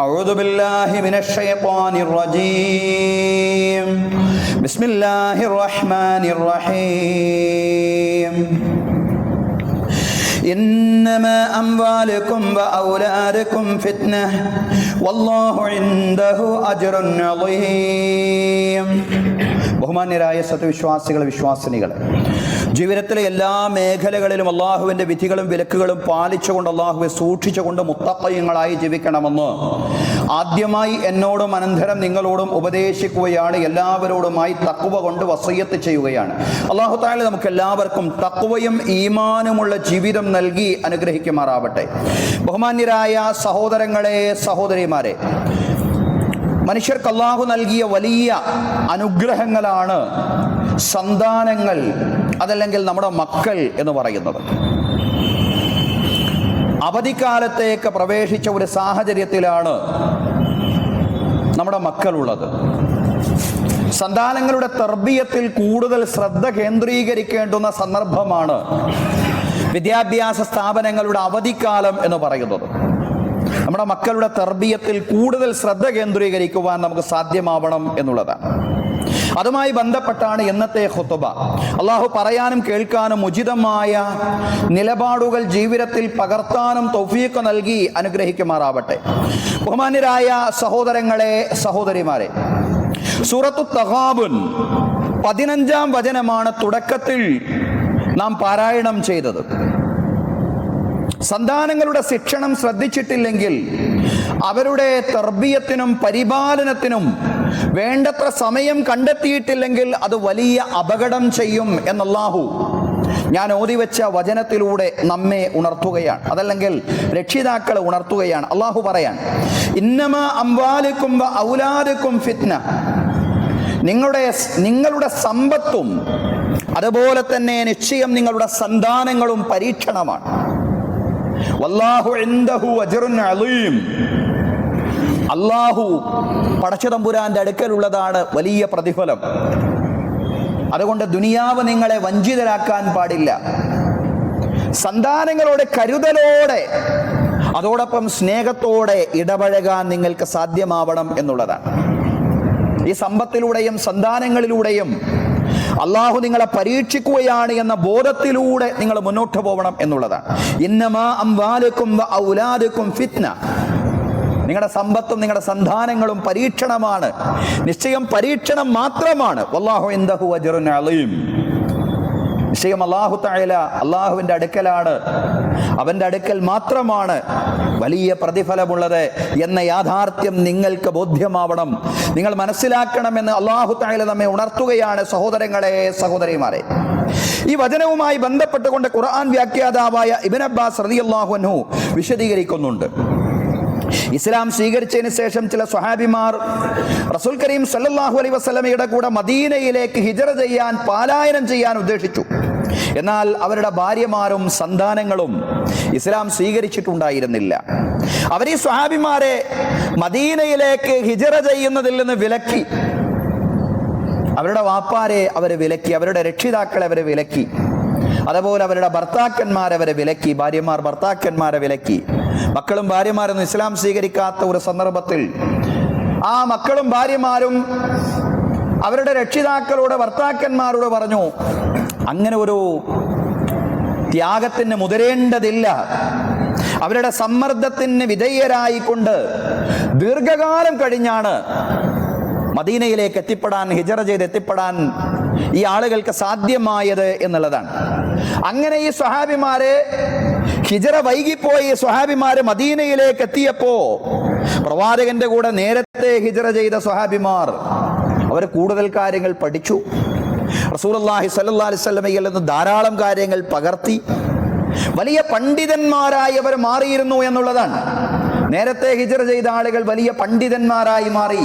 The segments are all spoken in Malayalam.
أعوذ بالله من الشيطان الرجيم بسم الله الرحمن الرحيم إنما أموالكم وأولادكم فتنة والله عنده أجر عظيم. ബഹുമാന്യരായ സത്യവിശ്വാസികളെ വിശ്വാസിനികളെ, ജീവിതത്തിലെ എല്ലാ മേഖലകളിലും അള്ളാഹുവിൻ്റെ വിധികളും വിലക്കുകളും പാലിച്ചുകൊണ്ട് അള്ളാഹുവെ സൂക്ഷിച്ചുകൊണ്ട് മുത്തഖീങ്ങളായി ജീവിക്കണമെന്ന് ആദ്യമായി എന്നോടും അനന്തരം നിങ്ങളോടും ഉപദേശിക്കുകയാണ്. എല്ലാവരോടുമായി തഖ്വ കൊണ്ട് വസിയ്യത്ത് ചെയ്യുകയാണ്. അള്ളാഹു തആല നമുക്ക് എല്ലാവർക്കും തഖ്വയും ഈമാനുമുള്ള ജീവിതം നൽകി അനുഗ്രഹിക്കുമാറാവട്ടെ. ബഹുമാന്യരായ സഹോദരങ്ങളെ, സഹോദരിമാരെ, മനുഷ്യർക്ക് അള്ളാഹു നൽകിയ വലിയ അനുഗ്രഹങ്ങളാണ് സന്താനങ്ങൾ, അതല്ലെങ്കിൽ നമ്മുടെ മക്കൾ എന്ന് പറയുന്നത്. അവധിക്കാലത്തേക്ക് പ്രവേശിച്ച ഒരു സാഹചര്യത്തിലാണ് നമ്മുടെ മക്കളുള്ളത്. സന്താനങ്ങളുടെ തർബിയത്തിൽ കൂടുതൽ ശ്രദ്ധ കേന്ദ്രീകരിക്കേണ്ടുന്ന സന്ദർഭമാണ് വിദ്യാഭ്യാസ സ്ഥാപനങ്ങളുടെ അവധിക്കാലം എന്ന് പറയുന്നത്. നമ്മുടെ മക്കളുടെ തർബിയത്തിൽ കൂടുതൽ ശ്രദ്ധ കേന്ദ്രീകരിക്കുവാൻ നമുക്ക് സാധ്യമാവണം എന്നുള്ളതാണ്. അതുമായി ബന്ധപ്പെട്ടാണ് ഇന്നത്തെ ഖുതുബ. അള്ളാഹു പറയാനും കേൾക്കാനും ഉചിതമായ നിലപാടുകൾ ജീവിതത്തിൽ പകർത്താനും തൗഫീഖ് നൽകി അനുഗ്രഹിക്കുമാറാവട്ടെ. ബഹുമാന്യരായ സഹോദരങ്ങളെ, സഹോദരിമാരെ, സൂറത്തു തഗാബുൻ 15-ാം വചനമാണ് തുടക്കത്തിൽ നാം പാരായണം ചെയ്തത്. സന്താനങ്ങളുടെ ശിക്ഷണം ശ്രദ്ധിച്ചിട്ടില്ലെങ്കിൽ, അവരുടെ തർബിയത്തിനും പരിപാലനത്തിനും വേണ്ടത്ര സമയം കണ്ടെത്തിയിട്ടില്ലെങ്കിൽ അത് വലിയ അപകടം ചെയ്യും എന്നല്ലാഹു ഞാൻ ഓതിവെച്ച വചനത്തിലൂടെ നമ്മെ ഉണർത്തുകയാണ്, അതല്ലെങ്കിൽ രക്ഷിതാക്കളെ ഉണർത്തുകയാണ്. അള്ളാഹു പറയാൻ, ഇന്നമാ അംവാലുക്കും വ ഔലാദുക്കും ഫിത്ന, നിങ്ങളുടെ സമ്പത്തും അതുപോലെ തന്നെ നിശ്ചയം നിങ്ങളുടെ സന്താനങ്ങളും പരീക്ഷണമാണ്. വല്ലാഹു ഇൻദഹു അജ്റുൻ അളീം, അല്ലാഹു പടച്ചതമ്പുരാന്റെ അടുക്കലുള്ളതാണ് വലിയ പ്രതിഫലം. അതുകൊണ്ട് ദുനിയാവ് നിങ്ങളെ വഞ്ചിതരാക്കാൻ പാടില്ല. സന്താനങ്ങളോട് കരുതലോടെ അതോടൊപ്പം സ്നേഹത്തോടെ ഇടപഴകാൻ നിങ്ങൾക്ക് സാധ്യമാവണം എന്നുള്ളതാണ്. ഈ സമ്പത്തിലൂടെയും സന്താനങ്ങളിലൂടെയും അള്ളാഹു നിങ്ങളെ പരീക്ഷിക്കുകയാണ് എന്ന ബോധത്തിലൂടെ നിങ്ങൾ മുന്നോട്ട് പോകണം എന്നുള്ളതാണ്. ഇന്നമാ അംവാലുക്കും വ ഔലാദുക്കും ഫിത്ന, നിങ്ങളുടെ സമ്പത്തും നിങ്ങളുടെ സന്താനങ്ങളും പരീക്ഷണമാണ്, നിശ്ചയം പരീക്ഷണം മാത്രമാണ്. വല്ലാഹു ഇൻദഹു അജ്റുൻ അളീം, നിശ്ചയം അല്ലാഹു തആല അള്ളാഹുവിൻ്റെ അടുക്കലാണ്, അവൻ്റെ അടുക്കൽ മാത്രമാണ് വലിയ പ്രതിഫലമുള്ളത് എന്ന യാഥാർത്ഥ്യം നിങ്ങൾക്ക് ബോധ്യമാവണം, നിങ്ങൾ മനസ്സിലാക്കണമെന്ന് അല്ലാഹു തആല നമ്മെ ഉണർത്തുകയാണ്. സഹോദരങ്ങളെ, സഹോദരിമാരെ, ഈ വചനവുമായി ബന്ധപ്പെട്ടുകൊണ്ട് ഖുർആൻ വ്യാഖ്യാതാവായ ഇബ്നു അബ്ബാസ് റളിയല്ലാഹു അൻഹു വിശദീകരിക്കുന്നുണ്ട്. ഇസ്ലാം സ്വീകരിച്ചതിന് ശേഷം ചില സ്വഹാബിമാർ റസൂൽ കരീം സല്ലല്ലാഹു അലൈഹി വസല്ലമയുടെ കൂടെ മദീനയിലേക്ക് ഹിജ്റ ചെയ്യാൻ, പലായനം ചെയ്യാൻ ഉദ്ദേശിച്ചു. എന്നാൽ അവരുടെ ഭാര്യമാരും സന്താനങ്ങളും ഇസ്ലാം സ്വീകരിച്ചിട്ടുണ്ടായിരുന്നില്ല. അവർ ഈ സ്വഹാബിമാരെ മദീനയിലേക്ക് ഹിജ്റ ചെയ്യുന്നതിൽ നിന്ന് വിലക്കി. അവരുടെ വാപ്പാരെ അവരെ വിലക്കി, അവരുടെ രക്ഷിതാക്കളെ അവരെ വിലക്കി, അതുപോലെ അവരുടെ ഭർത്താക്കന്മാരെ അവരെ വിലക്കി, ഭാര്യമാർ ഭർത്താക്കന്മാരെ വിലക്കി. മക്കളും ഭാര്യമാരൊന്നും ഇസ്ലാം സ്വീകരിക്കാത്ത ഒരു സന്ദർഭത്തിൽ ആ മക്കളും ഭാര്യമാരും അവരുടെ രക്ഷിതാക്കളോട്, ഭർത്താക്കന്മാരോട് പറഞ്ഞു, അങ്ങനെ ഒരു ത്യാഗത്തിന് മുതിരേണ്ടതില്ല. അവരുടെ സമ്മർദ്ദത്തിന് വിധേയരായിക്കൊണ്ട് ദീർഘകാലം കഴിഞ്ഞാണ് മദീനയിലേക്ക് എത്തിപ്പെടാൻ, ഹിജ്റ ചെയ്ത് എത്തിപ്പെടാൻ ഈ ആളുകൾക്ക് സാധ്യമായത് എന്നുള്ളതാണ്. അങ്ങനെ ഈ സ്വഹാബിമാരെ ഹിജ്റ വൈകിപ്പോയി സ്വഹാബിമാര് മദീനയിലേക്ക് എത്തിയപ്പോ പ്രവാചകന്റെ കൂടെ നേരത്തെ ഹിജ്റ ചെയ്ത സ്വഹാബിമാർ അവർ കൂടുതൽ കാര്യങ്ങൾ പഠിച്ചു. റസൂലുള്ളാഹി സ്വല്ലല്ലാഹു അലൈഹി വസല്ലമയിൽ നിന്ന് ധാരാളം കാര്യങ്ങൾ പകർത്തി വലിയ പണ്ഡിതന്മാരായി അവർ മാറിയിരുന്നു എന്നുള്ളതാണ്. നേരത്തെ ഹിജ്റ ചെയ്ത ആളുകൾ വലിയ പണ്ഡിതന്മാരായി മാറി.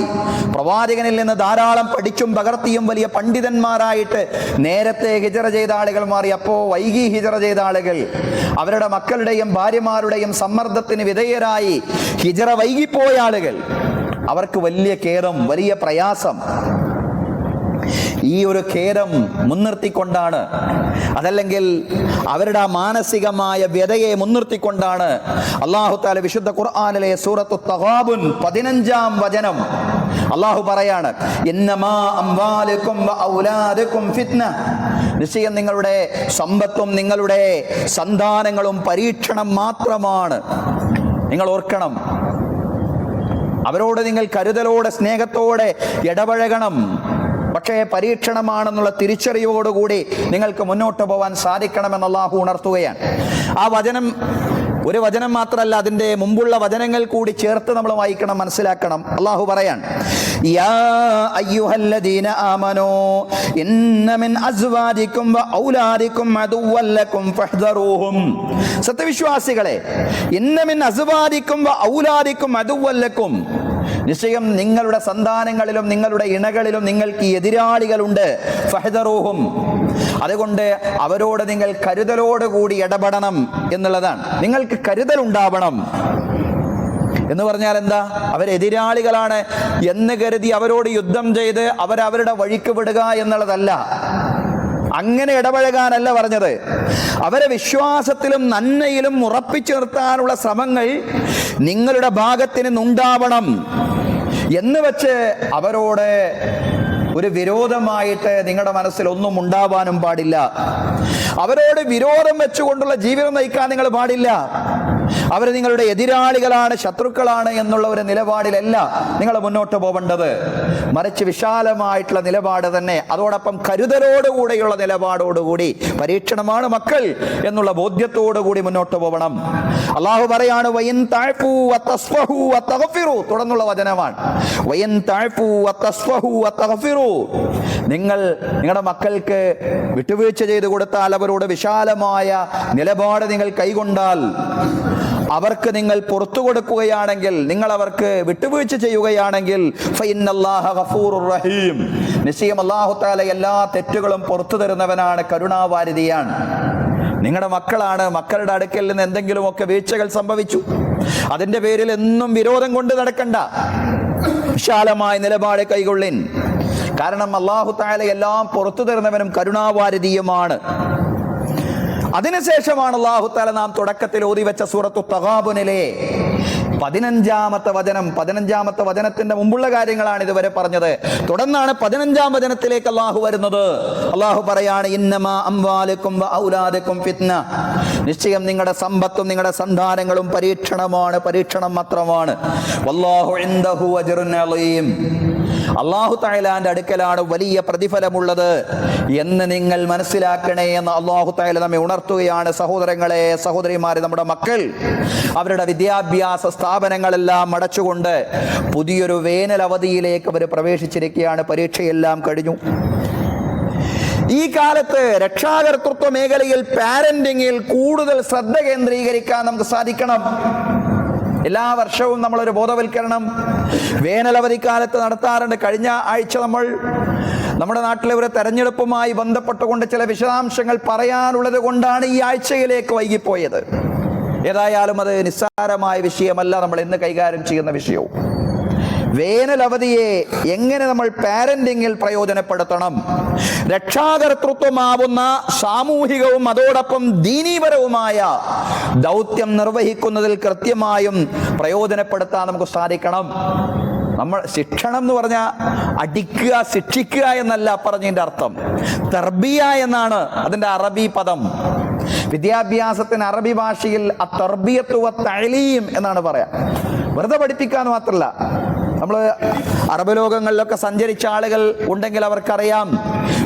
പ്രവാചകനിൽ നിന്ന് ധാരാളം പഠിച്ചും പകർത്തിയും വലിയ പണ്ഡിതന്മാരായിട്ട് നേരത്തെ ഹിജ്റ ചെയ്ത ആളുകൾ മാറി. അപ്പോൾ വൈകി ഹിജ്റ ചെയ്ത ആളുകൾ അവരുടെ മക്കളുടെയും ഭാര്യമാരുടെയും സമ്മർദ്ദത്തിന് വിധേയരായി ഹിജ്റ വൈകിപ്പോയ ആളുകൾ, അവർക്ക് വലിയ ഖേദം, വലിയ പ്രയാസം. ഈ ഒരു ഖേദം മുൻനിർത്തിക്കൊണ്ടാണ്, അതല്ലെങ്കിൽ അവരുടെ മാനസികമായ വ്യതയെ മുൻനിർത്തിക്കൊണ്ടാണ് അല്ലാഹു തആല വിശുദ്ധ ഖുർആനിലെ സൂറത്തു തഗാബുൻ 15-ാം വചനം അല്ലാഹു പറയാണ്, ഇന്നമാ അംവാലുക്കും വ ഔലാദുക്കും ഫിത്ന, നിശ്ചയം നിങ്ങളുടെ സമ്പത്തും നിങ്ങളുടെ സന്താനങ്ങളും പരീക്ഷണം മാത്രമാണ്. നിങ്ങൾ ഓർക്കണം, അവരോട് നിങ്ങൾ കരുതലോടെ സ്നേഹത്തോടെ ഇടപഴകണം. പക്ഷേ പരീക്ഷണമാണെന്നുള്ള തിരിച്ചറിവോടുകൂടി നിങ്ങൾക്ക് മുന്നോട്ട് പോകാൻ സാധിക്കണമെന്ന് അല്ലാഹു ഉണർത്തുകയാണ്. ആ വചനം ഒരു വചനം മാത്രമല്ല, അതിൻ്റെ മുമ്പുള്ള വചനങ്ങൾ കൂടി ചേർത്ത് നമ്മൾ വായിക്കണം, മനസ്സിലാക്കണം. അല്ലാഹു പറയാൻ, യാ അയ്യുഹല്ലദീന ആമനൂ ഇന്ന മിൻ അസ്വാജികും വ ഔലാദികും അദുവ്വൻ ലക്കും ഫഹ്ദറൂഹും, സത്യവിശ്വാസികളെ, ഇന്ന മിൻ അസ്വാജികും വ ഔലാദികും അദുവ്വൻ ലക്കും, നിശ്ചയം നിങ്ങളുടെ സന്താനങ്ങളിലും നിങ്ങളുടെ ഇണകളിലും നിങ്ങൾക്ക് എതിരാളികളുണ്ട്. ഫഹ്ദറൂഹും, അതുകൊണ്ട് അവരോട് നിങ്ങൾ കരുതലോടുകൂടി ഇടപെടണം എന്നുള്ളതാണ്. നിങ്ങൾക്ക് കരുതലുണ്ടാവണം എന്ന് പറഞ്ഞാൽ എന്താ? അവരെതിരാളികളാണ് എന്ന് കരുതി അവരോട് യുദ്ധം ചെയ്ത് അവരവരുടെ വഴിക്ക് വിടുക എന്നുള്ളതല്ല. അങ്ങനെ ഇടപഴകാനല്ല പറഞ്ഞത്. അവരെ വിശ്വാസത്തിലും നന്മയിലും ഉറപ്പിച്ചു നിർത്താനുള്ള ശ്രമങ്ങൾ നിങ്ങളുടെ ഭാഗത്ത് നിന്നുണ്ടാവണം എന്ന് വെച്ച് അവരോട് ഒരു വിരോധമായിട്ട് നിങ്ങളുടെ മനസ്സിൽ ഒന്നും ഉണ്ടാവാനും പാടില്ല. അവരോട് വിരോധം വെച്ചുകൊണ്ടുള്ള ജീവിതം നയിക്കാൻ നിങ്ങൾ പാടില്ല. അവർ നിങ്ങളുടെ എതിരാളികളാണ്, ശത്രുക്കളാണ് എന്നുള്ള ഒരു നിലപാടിലല്ല നിങ്ങൾ മുന്നോട്ട് പോകേണ്ടത്. മറിച്ച് വിശാലമായിട്ടുള്ള നിലപാട് തന്നെ, അതോടൊപ്പം കരുതലോടുകൂടെയുള്ള നിലപാടോടുകൂടി, പരീക്ഷണമാണ് മക്കൾ എന്നുള്ള ബോധ്യത്തോടുകൂടി മുന്നോട്ട് പോകണം. അല്ലാഹു പറയാണ്, വയിൻ തഅഫു വതസ്ഫഹു വതഗ്ഫിറു, തുടർന്നുള്ള വചനമാണ്. വയിൻ തഅഫു വതസ്ഫഹു വതഗ്ഫിറു, നിങ്ങൾ നിങ്ങളുടെ മക്കൾക്ക് വിട്ടുവീഴ്ച ചെയ്തു കൊടുത്താൽ, അവരോട് വിശാലമായ നിലപാട് നിങ്ങൾ കൈകൊണ്ടാൽ, അവർക്ക് നിങ്ങൾ പുറത്തു കൊടുക്കുകയാണെങ്കിൽ, നിങ്ങൾ അവർക്ക് വിട്ടുവീഴ്ച ചെയ്യുകയാണെങ്കിൽ, ഫഇന്നല്ലാഹ ഗഫൂറുർ റഹീം, നിശ്ചയം അല്ലാഹു തആല എല്ലാ തെറ്റുകളും പുറത്തു തരുന്നവനാണ്, കരുണാവാരിധിയാണ്. നിങ്ങളുടെ മക്കളാണ്, മക്കളുടെ അടുക്കൽ നിന്ന് എന്തെങ്കിലുമൊക്കെ വീഴ്ചകൾ സംഭവിച്ചു, അതിന്റെ പേരിൽ എന്നും വിരോധം കൊണ്ട് നടക്കണ്ട. വിശാലമായ നിലപാട് കൈകൊള്ളിൻ. കാരണം അല്ലാഹു തആല എല്ലാം പുറത്തു തരുന്നവനും കരുണാവാരിധിയുമാണ്. അതിനുശേഷമാണ് അല്ലാഹു തആല നാം തുടക്കത്തിൽ ഓതി വെച്ച സൂറത്തു തഗാബുനിലെ 15-ാമത്തെ വചനം, 15-ാമത്തെ വചനത്തിന്റെ മുമ്പുള്ള കാര്യങ്ങളാണ് ഇതുവരെ പറഞ്ഞത്. തുടർന്നാണ് 15-ാം വചനത്തിലേക്ക് അല്ലാഹു വരുന്നത്. അല്ലാഹു പറയാണ്, ഇന്നമാ അംവാലുക്കും വ ഔലാദുക്കും ഫിത്ന, നിശ്ചയം നിങ്ങളുടെ സമ്പത്തും നിങ്ങളുടെ സന്താനങ്ങളും പരീക്ഷണമാണ്, പരീക്ഷണം മാത്രമാണ്. വല്ലാഹു ഇൻദഹു അജ്റുൻ അളീം, അല്ലാഹു തആലാന്റെ അടുക്കലാണ് വലിയ പ്രതിഫലമുള്ളത് എന്ന് നിങ്ങൾ മനസ്സിലാക്കണേ എന്ന് അല്ലാഹു തആല നമ്മെ ഉണർത്തുകയാണ്. സഹോദരങ്ങളെ, സഹോദരിമാരെ, നമ്മുടെ മക്കൾ അവരുടെ വിദ്യാഭ്യാസ സ്ഥാപനങ്ങളെല്ലാം അടച്ചുകൊണ്ട് പുതിയൊരു വേനൽ അവധിയിലേക്ക് അവർ പ്രവേശിച്ചിരിക്കുകയാണ്. പരീക്ഷയെല്ലാം കഴിഞ്ഞു. ഈ കാലത്ത് രക്ഷാകർതൃത്വ മേഖലയിൽ, പാരന്റിങ്ങിൽ കൂടുതൽ ശ്രദ്ധ കേന്ദ്രീകരിക്കാൻ നമുക്ക് സാധിക്കണം. എല്ലാ വർഷവും നമ്മളൊരു ബോധവൽക്കരണം വേനലവധിക്കാലത്ത് നടത്താറുണ്ട്. കഴിഞ്ഞ ആഴ്ച നമ്മൾ നമ്മുടെ നാട്ടിലെ ഒരു തെരഞ്ഞെടുപ്പുമായി ബന്ധപ്പെട്ടുകൊണ്ട് ചില വിശദാംശങ്ങൾ പറയാനുള്ളത് കൊണ്ടാണ് ഈ ആഴ്ചയിലേക്ക് വൈകിപ്പോയത്. ഏതായാലും അത് നിസ്സാരമായ വിഷയമല്ല നമ്മൾ ഇന്ന് കൈകാര്യം ചെയ്യുന്ന വിഷയവും. വേനലവധിയെ എങ്ങനെ നമ്മൾ പാരന്റിങ്ങിൽ പ്രയോജനപ്പെടുത്തണം, രക്ഷാകർതൃത്വമാവുന്ന സാമൂഹികവും അതോടൊപ്പം ദീനീപരവുമായ ദൗത്യം നിർവഹിക്കുന്നതിൽ കൃത്യമായും പ്രയോജനപ്പെടുത്താൻ നമുക്ക് സാധിക്കണം. നമ്മൾ ശിക്ഷണം എന്ന് പറഞ്ഞാൽ അടിക്കുക, ശിക്ഷിക്കുക എന്നല്ല പറഞ്ഞതിൻ്റെ അർത്ഥം. തർബിയ എന്നാണ് അതിൻ്റെ അറബി പദം. വിദ്യാഭ്യാസത്തിന് അറബി ഭാഷയിൽ അത്തർബിയത്തു വത്തഅലീം എന്നാണ് പറയാ. വെറുതെ പഠിപ്പിക്കാൻ മാത്രമല്ല. നമ്മൾ അറബ് ലോകങ്ങളിലൊക്കെ സഞ്ചരിച്ച ആളുകൾ ഉണ്ടെങ്കിൽ അവർക്കറിയാം,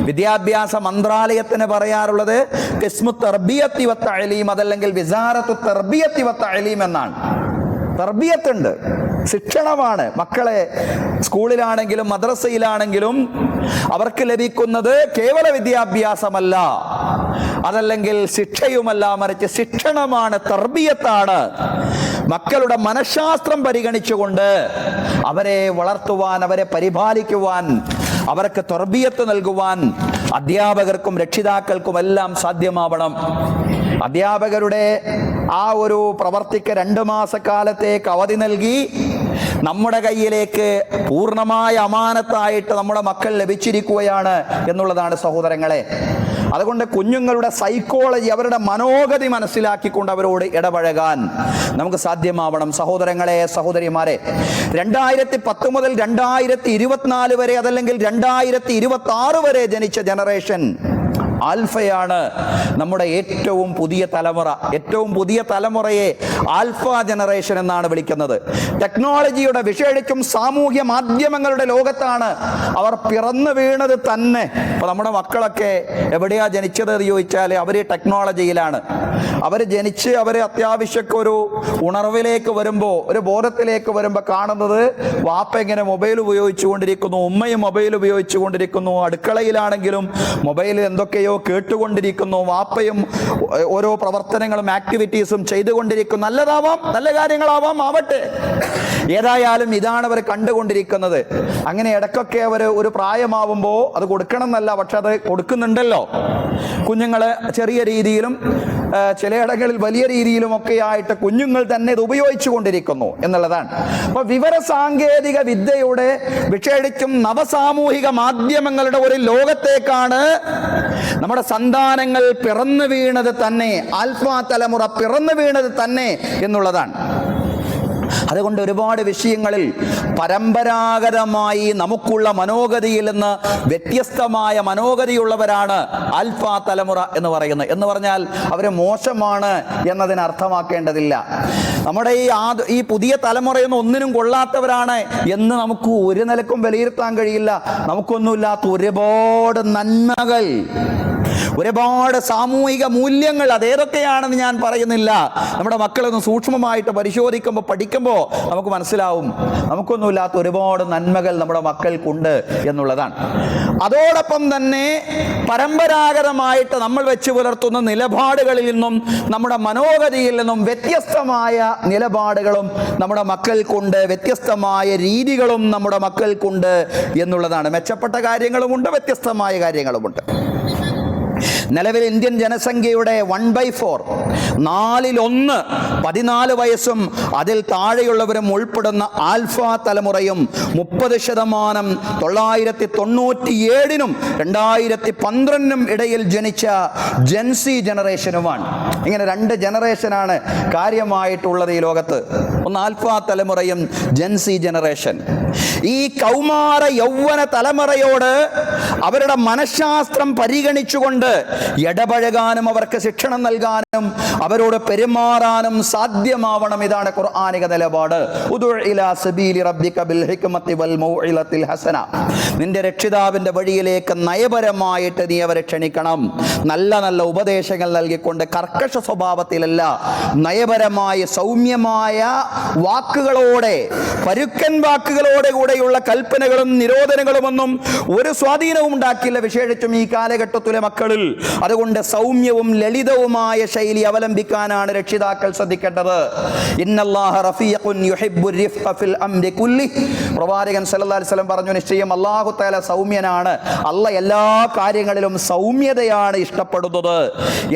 വിദ്യാഭ്യാസ മന്ത്രാലയത്തിന് പറയാറുള്ളത് ഖിസ്മു തർബിയത്തി വത്തഅലീം, അതല്ലെങ്കിൽ വിസാറത്തു തർബിയത്തി വത്തഅലീം എന്നാണ്. തർബിയത്തുണ്ട്, ശിക്ഷണമാണ്. മക്കളെ സ്കൂളിലാണെങ്കിലും മദ്രസയിലാണെങ്കിലും അവർക്ക് ലഭിക്കുന്നത് കേവല വിദ്യാഭ്യാസമല്ല, അതല്ലെങ്കിൽ ശിക്ഷയുമല്ല, മറിച്ച് ശിക്ഷണമാണ്, തർബിയത്താണ്. മക്കളുടെ മനഃശാസ്ത്രം പരിഗണിച്ചുകൊണ്ട് അവരെ വളർത്തുവാൻ, അവരെ പരിപാലിക്കുവാൻ, അവർക്ക് തർബിയത്ത് നൽകുവാൻ അധ്യാപകർക്കും രക്ഷിതാക്കൾക്കും എല്ലാം സാധ്യമാവണം. അധ്യാപകരുടെ ആ ഒരു പ്രവർത്തിക്ക് 2 മാസക്കാലത്തേക്ക് അവധി നൽകി നമ്മുടെ കയ്യിലേക്ക് പൂർണ്ണമായ അമാനത്തായിട്ട് നമ്മുടെ മക്കൾ ലഭിച്ചിരിക്കുകയാണ് എന്നുള്ളതാണ് സഹോദരങ്ങളെ. അതുകൊണ്ട് കുഞ്ഞുങ്ങളുടെ സൈക്കോളജി, അവരുടെ മനോഗതി മനസ്സിലാക്കിക്കൊണ്ട് അവരോട് ഇടപഴകാൻ നമുക്ക് സാധ്യമാവണം. സഹോദരങ്ങളെ, സഹോദരിമാരെ, 2010 മുതൽ 2024 വരെ, അതല്ലെങ്കിൽ 2026 വരെ ജനിച്ച ജനറേഷൻ ആൽഫയാണ് നമ്മുടെ ഏറ്റവും പുതിയ തലമുറ. ഏറ്റവും പുതിയ തലമുറയെ ആൽഫ ജനറേഷൻ എന്നാണ് വിളിക്കുന്നത്. ടെക്നോളജിയുടെ, വിശേഷിച്ചും സാമൂഹ്യ മാധ്യമങ്ങളുടെ ലോകത്താണ് അവർ പിറന്നു വീണത് തന്നെ. ഇപ്പൊ നമ്മുടെ മക്കളൊക്കെ എവിടെയാ ജനിച്ചത് എന്ന് ചോദിച്ചാൽ അവർ ടെക്നോളജിയിലാണ്. അവർ ജനിച്ച് അവർ അത്യാവശ്യമൊക്കെ ഒരു ഉണർവിലേക്ക് വരുമ്പോൾ, ഒരു ബോധത്തിലേക്ക് വരുമ്പോൾ കാണുന്നത് വാപ്പ ഇങ്ങനെ മൊബൈൽ ഉപയോഗിച്ചു കൊണ്ടിരിക്കുന്നു, ഉമ്മയും മൊബൈൽ ഉപയോഗിച്ചു കൊണ്ടിരിക്കുന്നു, അടുക്കളയിലാണെങ്കിലും മൊബൈലിൽ എന്തൊക്കെയോ കേട്ടുകൊണ്ടിരിക്കുന്നു, വാപ്പയും ഓരോ പ്രവർത്തനങ്ങളും ആക്ടിവിറ്റീസും ചെയ്തുകൊണ്ടിരിക്കുന്നു. നല്ലതാവാം, നല്ല കാര്യങ്ങളാവാം, ആവട്ടെ, ഏതായാലും ഇതാണ് അവർ കണ്ടുകൊണ്ടിരിക്കുന്നത്. അങ്ങനെ ഇടയ്ക്കൊക്കെ അവർ ഒരു പ്രായമാവുമ്പോൾ അത് കൊടുക്കണം എന്നല്ല, പക്ഷെ അത് കൊടുക്കുന്നുണ്ടല്ലോ. കുഞ്ഞുങ്ങള് ചെറിയ രീതിയിലും ചിലയിടങ്ങളിൽ വലിയ രീതിയിലും ഒക്കെ ആയിട്ട് കുഞ്ഞുങ്ങൾ തന്നെ ഇത് ഉപയോഗിച്ചു കൊണ്ടിരിക്കുന്നു എന്നുള്ളതാണ്. അപ്പൊ വിവര സാങ്കേതിക വിദ്യയുടെ, വിശേഷിച്ചും നവസാമൂഹിക മാധ്യമങ്ങളുടെ ഒരു ലോകത്തേക്കാണ് നമ്മുടെ സന്താനങ്ങൾ പിറന്നു വീണത് തന്നെ, ആൽഫ തലമുറ പിറന്നു വീണത് തന്നെ എന്നുള്ളതാണ്. അതുകൊണ്ട് ഒരുപാട് വിഷയങ്ങളിൽ പരമ്പരാഗതമായി നമുക്കുള്ള മനോഗതിയിൽ നിന്ന് വ്യത്യസ്തമായ മനോഗതിയുള്ളവരാണ് ആൽഫ തലമുറ എന്ന് പറയുന്നത്. എന്ന് പറഞ്ഞാൽ അവർ മോശമാണ് എന്നതിന് അർത്ഥമാക്കേണ്ടതില്ല. നമ്മുടെ ഈ പുതിയ തലമുറയൊന്നും ഒന്നിനും കൊള്ളാത്തവരാണ് എന്ന് നമുക്ക് ഒരു നിലക്കും വിലയിരുത്താൻ കഴിയില്ല. നമുക്കൊന്നുമില്ലാത്ത ഒരുപാട് നന്മകൾ, ഒരുപാട് സാമൂഹിക മൂല്യങ്ങൾ, അതേതൊക്കെയാണെന്ന് ഞാൻ പറയുന്നില്ല. നമ്മുടെ മക്കളൊന്ന് സൂക്ഷ്മമായിട്ട് പരിശോധിക്കുമ്പോൾ, പഠിക്കുമ്പോൾ നമുക്ക് മനസ്സിലാവും നമുക്കൊന്നുമില്ലാത്ത ഒരുപാട് നന്മകൾ നമ്മുടെ മക്കൾക്കുണ്ട് എന്നുള്ളതാണ്. അതോടൊപ്പം തന്നെ പരമ്പരാഗതമായിട്ട് നമ്മൾ വെച്ച് പുലർത്തുന്ന നിലപാടുകളിൽ നിന്നും, നമ്മുടെ മനോഗതിയിൽ നിന്നും വ്യത്യസ്തമായ നിലപാടുകളും നമ്മുടെ മക്കൾക്കുണ്ട്, വ്യത്യസ്തമായ രീതികളും നമ്മുടെ മക്കൾക്കുണ്ട് എന്നുള്ളതാണ്. മെച്ചപ്പെട്ട കാര്യങ്ങളുമുണ്ട്, വ്യത്യസ്തമായ കാര്യങ്ങളുമുണ്ട്. നിലവിൽ ഇന്ത്യൻ ജനസംഖ്യയുടെ 1/4, 1/4 14 വയസ്സും അതിൽ താഴെയുള്ളവരും ഉൾപ്പെടുന്ന ആൽഫ തലമുറയും 30% 1997 2012 ഇടയിൽ ജനിച്ച ജെൻസി ജനറേഷനുമാണ്. ഇങ്ങനെ 2 ജനറേഷനാണ് കാര്യമായിട്ടുള്ളത് ഈ ലോകത്ത്. ഒന്ന് ആൽഫ തലമുറയും ജെൻസി ജനറേഷൻ. ഈ കൗമാര യൗവന തലമുറയോട് അവരുടെ മനഃശാസ്ത്രം പരിഗണിച്ചുകൊണ്ട് ഇടപഴകാനും അവർക്ക് ശിക്ഷണം നൽകാനും അവരോട് പെരുമാറാനും സാധ്യമാവണം. ഇതാണ് ഖുർആനിക നിലപാട്. ഉദു ഇലാ സബീലി റബ്ബിക ബിൽ ഹിക്മതി വൽ മൗഇലത്തിൽ ഹസന. നിന്റെ രക്ഷിതാവിന്റെ വഴിയിലേക്ക് നയപരമായിട്ട് നീ അവരെ ക്ഷണിക്കണം. നല്ല നല്ല ഉപദേശങ്ങൾ നൽകിക്കൊണ്ട്, കർക്കശ സ്വഭാവത്തിലല്ല, നയപരമായ സൗമ്യമായ വാക്കുകളോടെ, പരുക്കൻ വാക്കുകളോടെ കൂടെയുള്ള കൽപ്പനകളും നിരോധനങ്ങളുമൊന്നും ഒരു സ്വാധീനവും ഉണ്ടാക്കില്ല, വിശേഷിച്ചും ഈ കാലഘട്ടത്തിലെ മക്കളിൽ. അതുകൊണ്ട് സൗമ്യവും ലളിതവുമായ ശൈലി അവലംബിക്കാനാണ് രക്ഷിതാക്കൾ ശ്രദ്ധിക്കേണ്ടത്. ഇന്നല്ലാഹ റഫീഖുൻ യുഹിബ്ബുർ റിഫ്ഖ ഫിൽ അംരി കുല്ലി. പ്രവാചകൻ സല്ലല്ലാഹു അലൈഹി വസല്ലം പറഞ്ഞു, നിശ്ചയം അല്ലാഹു തആല സൗമ്യനാണ്. അല്ലാഹ് എല്ലാ കാര്യങ്ങളിലും സൗമ്യതയാണ് ഇഷ്ടപ്പെടുന്നത്.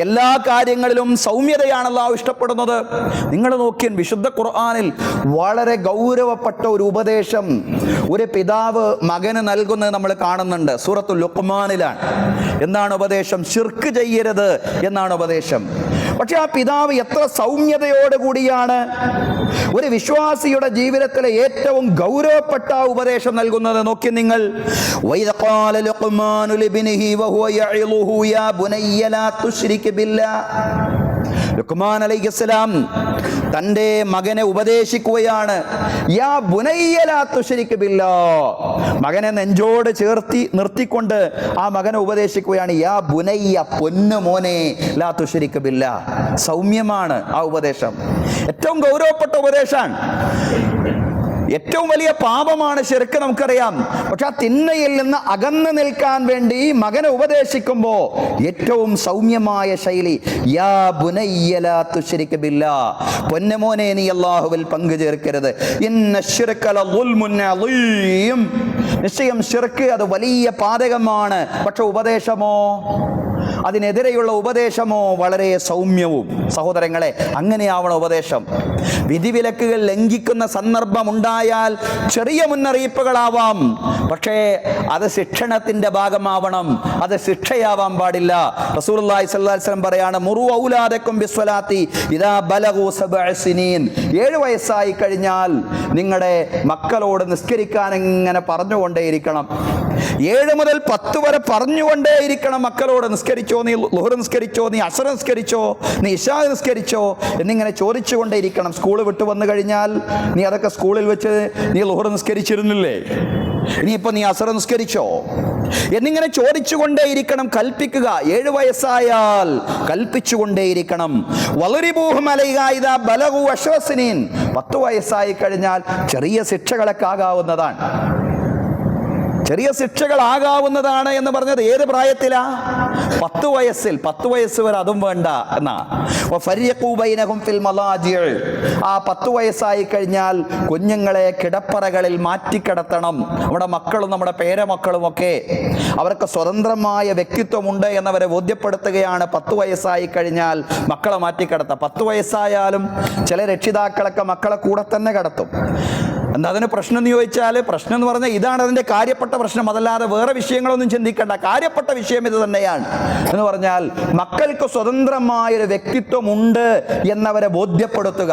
എല്ലാ കാര്യങ്ങളിലും സൗമ്യതയാണ് അല്ലാഹു ഇഷ്ടപ്പെടുന്നത്. നിങ്ങൾ നോക്കിയാൽ വിശുദ്ധ ഖുർആനിൽ വളരെ ഗൗരവപ്പെട്ട ഒരു ഉപദേശം ഒരു പിതാവ് മകന് നൽകുന്നത് നമ്മൾ കാണുന്നുണ്ട്. സൂറത്തുൽ ലുഖ്മാനിലാണ്. എന്താണ് ഉപദേശം? ശിർക്ക് ചെയ്യരുത് എന്നാണ് ഉപദേശം. പക്ഷെ ആ പിതാവ് എത്ര സൗമ്യതയോടുകൂടിയാണ് ഒരു വിശ്വാസിയുടെ ജീവിതത്തിലെ ഏറ്റവും ഗൗരവപ്പെട്ട ഉപദേശം നൽകുന്നത്. നോക്കി നിങ്ങൾ. വഇദ ഖാല ലുഖ്മാനു ലിബ്നിഹി വഹുവ യഇളുഹു യാ ബുനയ്യ ലാ തുശ്രിക് ബില്ലാഹ്. ലുഖ്മാൻ അലൈഹിസ്സലാം തൻ്റെ മകനെ ഉപദേശിക്കുകയാണ്. യാ ബുനയ്യ ലാ തുശ്രിക് ബില്ലാഹ്. മകനെ നെഞ്ചോട് ചേർത്തി നിർത്തിക്കൊണ്ട് ആ മകനെ ഉപദേശിക്കുകയാണ്. യാ ബുനയ്യ, പൊന്നു മോനെ, ലാ തുശ്രിക് ബില്ലാഹ്. സൗമ്യമാണ് ആ ഉപദേശം. ഏറ്റവും ഗൗരവപ്പെട്ട ഉപദേശമാണ്. ഏറ്റവും വലിയ പാപമാണ് ശിർക്ക്, നമുക്കറിയാം. പക്ഷെ ആ തിന്മയിൽ നിന്ന് അകന്നു നിൽക്കാൻ വേണ്ടി മകനെ ഉപദേശിക്കുമ്പോൾ ഏറ്റവും സൗമ്യമായ ശൈലി, യാ ബുനയ്യ ലാ തുശ്രിക് ബില്ലാഹ്. പൊന്നുമോനെ, നീ അല്ലാഹുവിൽ പങ്കു ചേർക്കരുത്. ഇന്ന ശിർക ലദുൽമുൻ അളീം. നിശ്ചയം ശിർക്ക് അത് വലിയ പാതകമാണ്. പക്ഷെ ഉപദേശമോ? അതിനെതിരെയുള്ള ഉപദേശമോ വളരെ സൗമ്യവും. സഹോദരങ്ങളെ, അങ്ങനെയാവണം ഉപദേശം. വിധിവിലക്കുകൾ ലംഘിക്കുന്ന സന്ദർഭമുണ്ടായാൽ ചെറിയ മുന്നറിയിപ്പുകളാവാം, പക്ഷേ അത് ശിക്ഷണത്തിന്റെ ഭാഗമാവണം, അത് ശിക്ഷയാവാൻ പാടില്ല. റസൂലുള്ളാഹി സ്വല്ലല്ലാഹു അലൈഹി വസല്ലം പറയാണ്, മുറു ഔലാദക്കും ബിസ്വലാത്തി ഇദാ ബലഗു 7 സിനീൻ. 7 വയസ്സായി കഴിഞ്ഞാൽ നിങ്ങളുടെ മക്കളോട് നിസ്കരിക്കാൻ ഇങ്ങനെ പറഞ്ഞുകൊണ്ടേയിരിക്കണം. 7 മുതൽ 10 വരെ പറഞ്ഞുകൊണ്ടേയിരിക്കണം മക്കളോട്. നിസ്കരിച്ചോ, നീ ളുഹർ നിസ്കരിച്ചോ, നീ അസ്ർ നിസ്കരിച്ചോ, നീ ഇശാ നിസ്കരിച്ചോ എന്നിങ്ങനെ ചോദിച്ചുകൊണ്ടേയിരിക്കണം. സ്കൂൾ വിട്ടു വന്നു കഴിഞ്ഞാൽ നീ അതൊക്കെ സ്കൂളിൽ വെച്ച് നീ ളുഹർ നിസ്കരിച്ചിരുന്നില്ലേ, ഇനിയിപ്പോൾ നീ അസ്ർ നിസ്കരിച്ചോ എന്നിങ്ങനെ ചോദിച്ചുകൊണ്ടേയിരിക്കണം, കൽപ്പിക്കുക. 7 വയസ്സായാൽ കൽപ്പിച്ചുകൊണ്ടേയിരിക്കണം. വളരിബൂഹും അലൈഹാ ഇദാ ബലഗു 10 സിനീൻ. 10 വയസ്സായി കഴിഞ്ഞാൽ ചെറിയ ശിക്ഷകളൊക്കെ ആകാവുന്നതാണ്. ചെറിയ ശിക്ഷകളാകാവുന്നതാണ് എന്ന് പറഞ്ഞത് ഏത് പ്രായത്തിലാ? 10 വയസ്സിൽ. 10 വയസ്സ് വരെ അതും വേണ്ട എന്നാ. ആ 10 വയസ്സായി കഴിഞ്ഞാൽ കുഞ്ഞുങ്ങളെ കിടപ്പറകളിൽ മാറ്റിക്കിടത്തണം. നമ്മുടെ മക്കളും നമ്മുടെ പേരമക്കളും ഒക്കെ അവർക്ക് സ്വതന്ത്രമായ വ്യക്തിത്വമുണ്ട് എന്നവരെ ബോധ്യപ്പെടുത്തുകയാണ്. 10 വയസ്സായി കഴിഞ്ഞാൽ മക്കളെ മാറ്റിക്കിടത്താം. 10 വയസ്സായാലും ചില രക്ഷിതാക്കളൊക്കെ മക്കളെ കൂടെ തന്നെ കിടത്തും. എന്താ അതിന് പ്രശ്നം എന്ന് ചോദിച്ചാൽ, പ്രശ്നം എന്ന് പറഞ്ഞാൽ ഇതാണ് അതിൻ്റെ കാര്യപ്പെട്ട പ്രശ്നം, അതല്ലാതെ വേറെ വിഷയങ്ങളൊന്നും ചിന്തിക്കേണ്ട. കാര്യപ്പെട്ട വിഷയം ഇത് തന്നെയാണ്. എന്ന് പറഞ്ഞാൽ മക്കൾക്ക് സ്വതന്ത്രമായൊരു വ്യക്തിത്വമുണ്ട് എന്നവരെ ബോധ്യപ്പെടുത്തുക.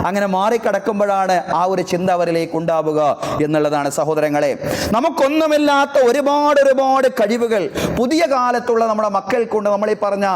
അങ്ങനെ മാറിക്കിടക്കുമ്പോഴാണ് ആ ഒരു ചിന്ത അവരിലേക്ക് ഉണ്ടാവുക എന്നുള്ളതാണ്. സഹോദരങ്ങളെ, നമുക്കൊന്നുമില്ലാത്ത ഒരുപാട് കഴിവുകൾ പുതിയ കാലത്തുള്ള നമ്മുടെ മക്കൾക്കുണ്ട്. നമ്മളീ പറഞ്ഞ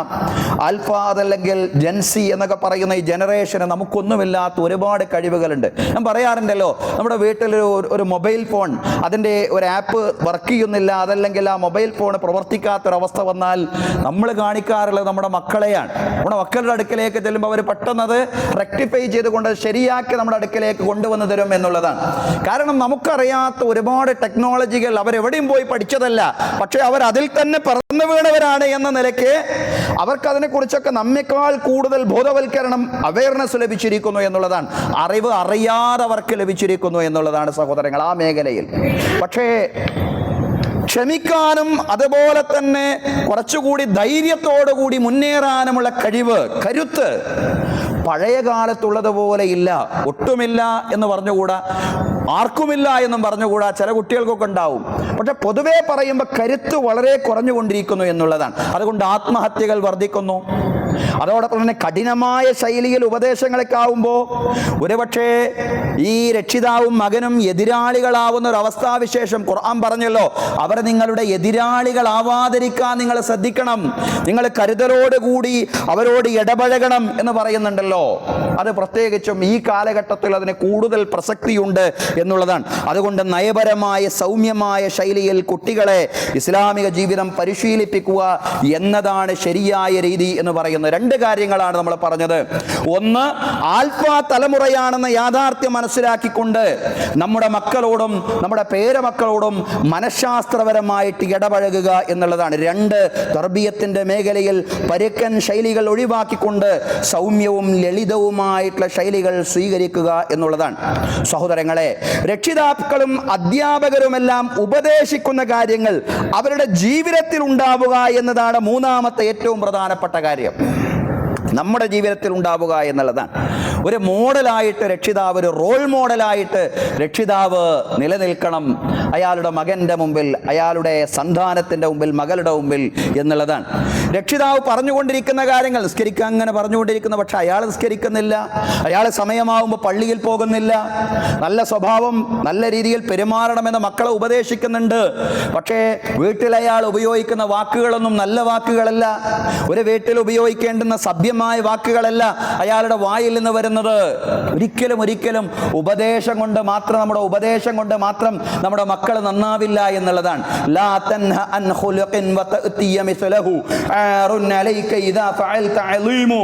ആൽഫ അതല്ലെങ്കിൽ ജെൻസി എന്നൊക്കെ പറയുന്ന ഈ ജനറേഷന് നമുക്കൊന്നുമില്ലാത്ത ഒരുപാട് കഴിവുകളുണ്ട്. ഞാൻ പറയാറുണ്ടല്ലോ, നമ്മുടെ വീട്ടിൽ ഒരു മൊബൈൽ ഫോൺ, അതിൻ്റെ ഒരു ആപ്പ് വർക്ക് ചെയ്യുന്നില്ല, അതല്ലെങ്കിൽ ആ മൊബൈൽ ഫോൺ പ്രവർത്തിക്കാത്തൊരവസ്ഥ വന്നാൽ നമ്മൾ കാണിക്കാറുള്ളത് നമ്മുടെ മക്കളെയാണ്. നമ്മുടെ മക്കളുടെ അടുക്കലേക്ക് ചെല്ലുമ്പോൾ അവർ പെട്ടെന്ന് അത് റെക്ടിഫൈ ചെയ്തുകൊണ്ട് ശരിയാക്കി നമ്മുടെ അടുക്കലേക്ക് കൊണ്ടുവന്ന് തരും എന്നുള്ളതാണ്. കാരണം നമുക്കറിയാത്ത ഒരുപാട് ടെക്നോളജികൾ അവരെവിടെയും പോയി പഠിച്ചതല്ല, പക്ഷെ അവർ അതിൽ തന്നെ പറന്നു വീണവരാണ് എന്ന നിലയ്ക്ക് അവർക്കതിനെ കുറിച്ചൊക്കെ നമ്മെക്കാൾ കൂടുതൽ ബോധവൽക്കരണം, അവയർനെസ് ലഭിച്ചിരിക്കുന്നു എന്നുള്ളതാണ്. അറിവ് അറിയാതെ അവർക്ക് ലഭിച്ചിരിക്കുന്നു എന്നുള്ളതാണ് സഹോദരങ്ങൾ ആ മേഖലയിൽ. പക്ഷേ ക്ഷമിക്കാനും അതുപോലെ തന്നെ കുറച്ചുകൂടി ധൈര്യത്തോടുകൂടി മുന്നേറാനുമുള്ള കഴിവ്, കരുത്ത് പഴയ കാലത്തുള്ളതുപോലെ ഇല്ല, ഒട്ടുമില്ല എന്ന് പറഞ്ഞുകൂടാ, ആർക്കുമില്ല എന്നും പറഞ്ഞുകൂടാ. ചില കുട്ടികൾക്കൊക്കെ ഉണ്ടാവും, പക്ഷെ പൊതുവെ പറയുമ്പോൾ കരുത്ത് വളരെ കുറഞ്ഞുകൊണ്ടിരിക്കുന്നു എന്നുള്ളതാണ്. അതുകൊണ്ട് ആത്മഹത്യകൾ വർദ്ധിക്കുന്നു. അതോടൊപ്പം തന്നെ കഠിനമായ ശൈലിയിൽ ഉപദേശങ്ങളൊക്കെ ആവുമ്പോൾ ഒരുപക്ഷെ ഈ രക്ഷിതാവും മകനും എതിരാളികളാവുന്ന ഒരു അവസ്ഥാവിശേഷം ഖുർആൻ പറഞ്ഞല്ലോ, അവർ നിങ്ങളുടെ എതിരാളികളാവാതിരിക്കാൻ നിങ്ങൾ ശ്രദ്ധിക്കണം, നിങ്ങൾ കരുതലോടുകൂടി അവരോട് ഇടപഴകണം എന്ന് പറയുന്നുണ്ടല്ലോ. അത് പ്രത്യേകിച്ചും ഈ കാലഘട്ടത്തിൽ അതിന് കൂടുതൽ പ്രസക്തിയുണ്ട് എന്നുള്ളതാണ്. അതുകൊണ്ട് നയപരമായ സൗമ്യമായ ശൈലിയിൽ കുട്ടികളെ ഇസ്ലാമിക ജീവിതം പരിശീലിപ്പിക്കുക എന്നതാണ് ശരിയായ രീതി എന്ന് പറയുന്നത്. 2 കാര്യങ്ങളാണ് നമ്മൾ പറഞ്ഞത്. ഒന്ന്, ആൽഫ തലമുറയാണെന്ന യാഥാർത്ഥ്യം മനസ്സിലാക്കിക്കൊണ്ട് നമ്മുടെ മക്കളോടും നമ്മുടെ പേരമക്കളോടും മനഃശാസ്ത്രപരമായിട്ട് ഇടപഴകുക എന്നുള്ളതാണ്. 2, തർബിയത്തിന്റെ മേഖലയിൽ പരുക്കൻ ശൈലികൾ ഒഴിവാക്കിക്കൊണ്ട് സൗമ്യവും ലളിതവുമായിട്ടുള്ള ശൈലികൾ സ്വീകരിക്കുക എന്നുള്ളതാണ്. സഹോദരങ്ങളെ, രക്ഷിതാക്കളും അധ്യാപകരുമെല്ലാം ഉപദേശിക്കുന്ന കാര്യങ്ങൾ അവരുടെ ജീവിതത്തിൽ ഉണ്ടാവുക എന്നതാണ് 3ാമത്തെ ഏറ്റവും പ്രധാനപ്പെട്ട കാര്യം. നമ്മുടെ ജീവിതത്തിൽ ഉണ്ടാവുക എന്നുള്ളതാണ്. ഒരു മോഡലായിട്ട് രക്ഷിതാവ്, ഒരു റോൾ മോഡലായിട്ട് രക്ഷിതാവ് നിലനിൽക്കണം അയാളുടെ മകൻ്റെ മുമ്പിൽ, അയാളുടെ സന്താനത്തിൻ്റെ മുമ്പിൽ, മകളുടെ മുമ്പിൽ എന്നുള്ളതാണ്. രക്ഷിതാവ് പറഞ്ഞുകൊണ്ടിരിക്കുന്ന കാര്യങ്ങൾ നിസ്കരിക്കാൻ അങ്ങനെ പറഞ്ഞുകൊണ്ടിരിക്കുന്ന, പക്ഷെ അയാൾ നിസ്കരിക്കുന്നില്ല, അയാൾ സമയമാവുമ്പോൾ പള്ളിയിൽ പോകുന്നില്ല, നല്ല സ്വഭാവം നല്ല രീതിയിൽ പെരുമാറണമെന്ന് മക്കളെ ഉപദേശിക്കുന്നുണ്ട്, പക്ഷേ വീട്ടിൽ അയാൾ ഉപയോഗിക്കുന്ന വാക്കുകളൊന്നും നല്ല വാക്കുകളല്ല, ഒരു വീട്ടിൽ ഉപയോഗിക്കേണ്ടുന്ന സഭ്യമായ വാക്കുകളല്ല അയാളുടെ വായിൽ നിന്ന് വരുന്നത്. ഒരിക്കലും ഉപദേശം കൊണ്ട് മാത്രം, നമ്മുടെ ഉപദേശം കൊണ്ട് മാത്രം നമ്മുടെ മക്കൾ നന്നാവില്ല എന്നുള്ളതാണ്. ലാ തൻഹ അൻ ഖുലുഖിൻ വതഅതിയ മിസ്ലഹു ആറുൻ അലൈക ഇദാ ഫഅൽത അലീമു.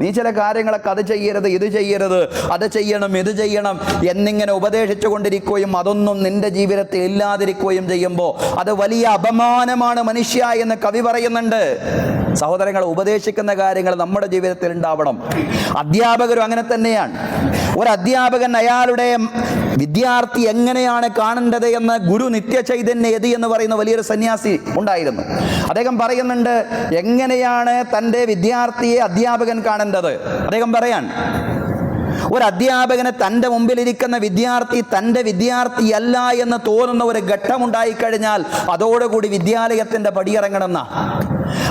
നീ ചില കാര്യങ്ങളൊക്കെ അത് ചെയ്യരുത്, ഇത് ചെയ്യരുത്, അത് ചെയ്യണം, ഇത് ചെയ്യണം എന്നിങ്ങനെ ഉപദേശിച്ചു കൊണ്ടിരിക്കുകയും അതൊന്നും നിന്റെ ജീവിതത്തിൽ ഇല്ലാതിരിക്കുകയും ചെയ്യുമ്പോൾ അത് വലിയ അപമാനമാണ് മനുഷ്യ എന്ന് കവി പറയുന്നുണ്ട്. സഹോദരങ്ങൾ, ഉപദേശിക്കുന്ന കാര്യങ്ങൾ നമ്മുടെ ജീവിതത്തിൽ ഉണ്ടാവണം. അധ്യാപകരും അങ്ങനെ തന്നെയാണ്. ഒരു അധ്യാപകൻ അയാളുടെ വിദ്യാർത്ഥി എങ്ങനെയാണ് കാണേണ്ടത് എന്ന് ഗുരു നിത്യചൈതന്യ യതി എന്ന് പറയുന്ന വലിയൊരു സന്യാസി ഉണ്ടായിരുന്നു. അദ്ദേഹം പറയുന്നുണ്ട്, എങ്ങനെയാണ് തൻ്റെ വിദ്യാർത്ഥിയെ അധ്യാപകൻ കാണേണ്ടത്. അദ്ദേഹം പറയാൻ, ഒരു അധ്യാപകന് തൻ്റെ മുമ്പിലിരിക്കുന്ന വിദ്യാർത്ഥി തൻ്റെ വിദ്യാർത്ഥിയല്ല എന്ന് തോന്നുന്ന ഒരു ഘട്ടമുണ്ടായിക്കഴിഞ്ഞാൽ അതോടുകൂടി വിദ്യാലയത്തിൻ്റെ പടിയിറങ്ങണമെന്ന,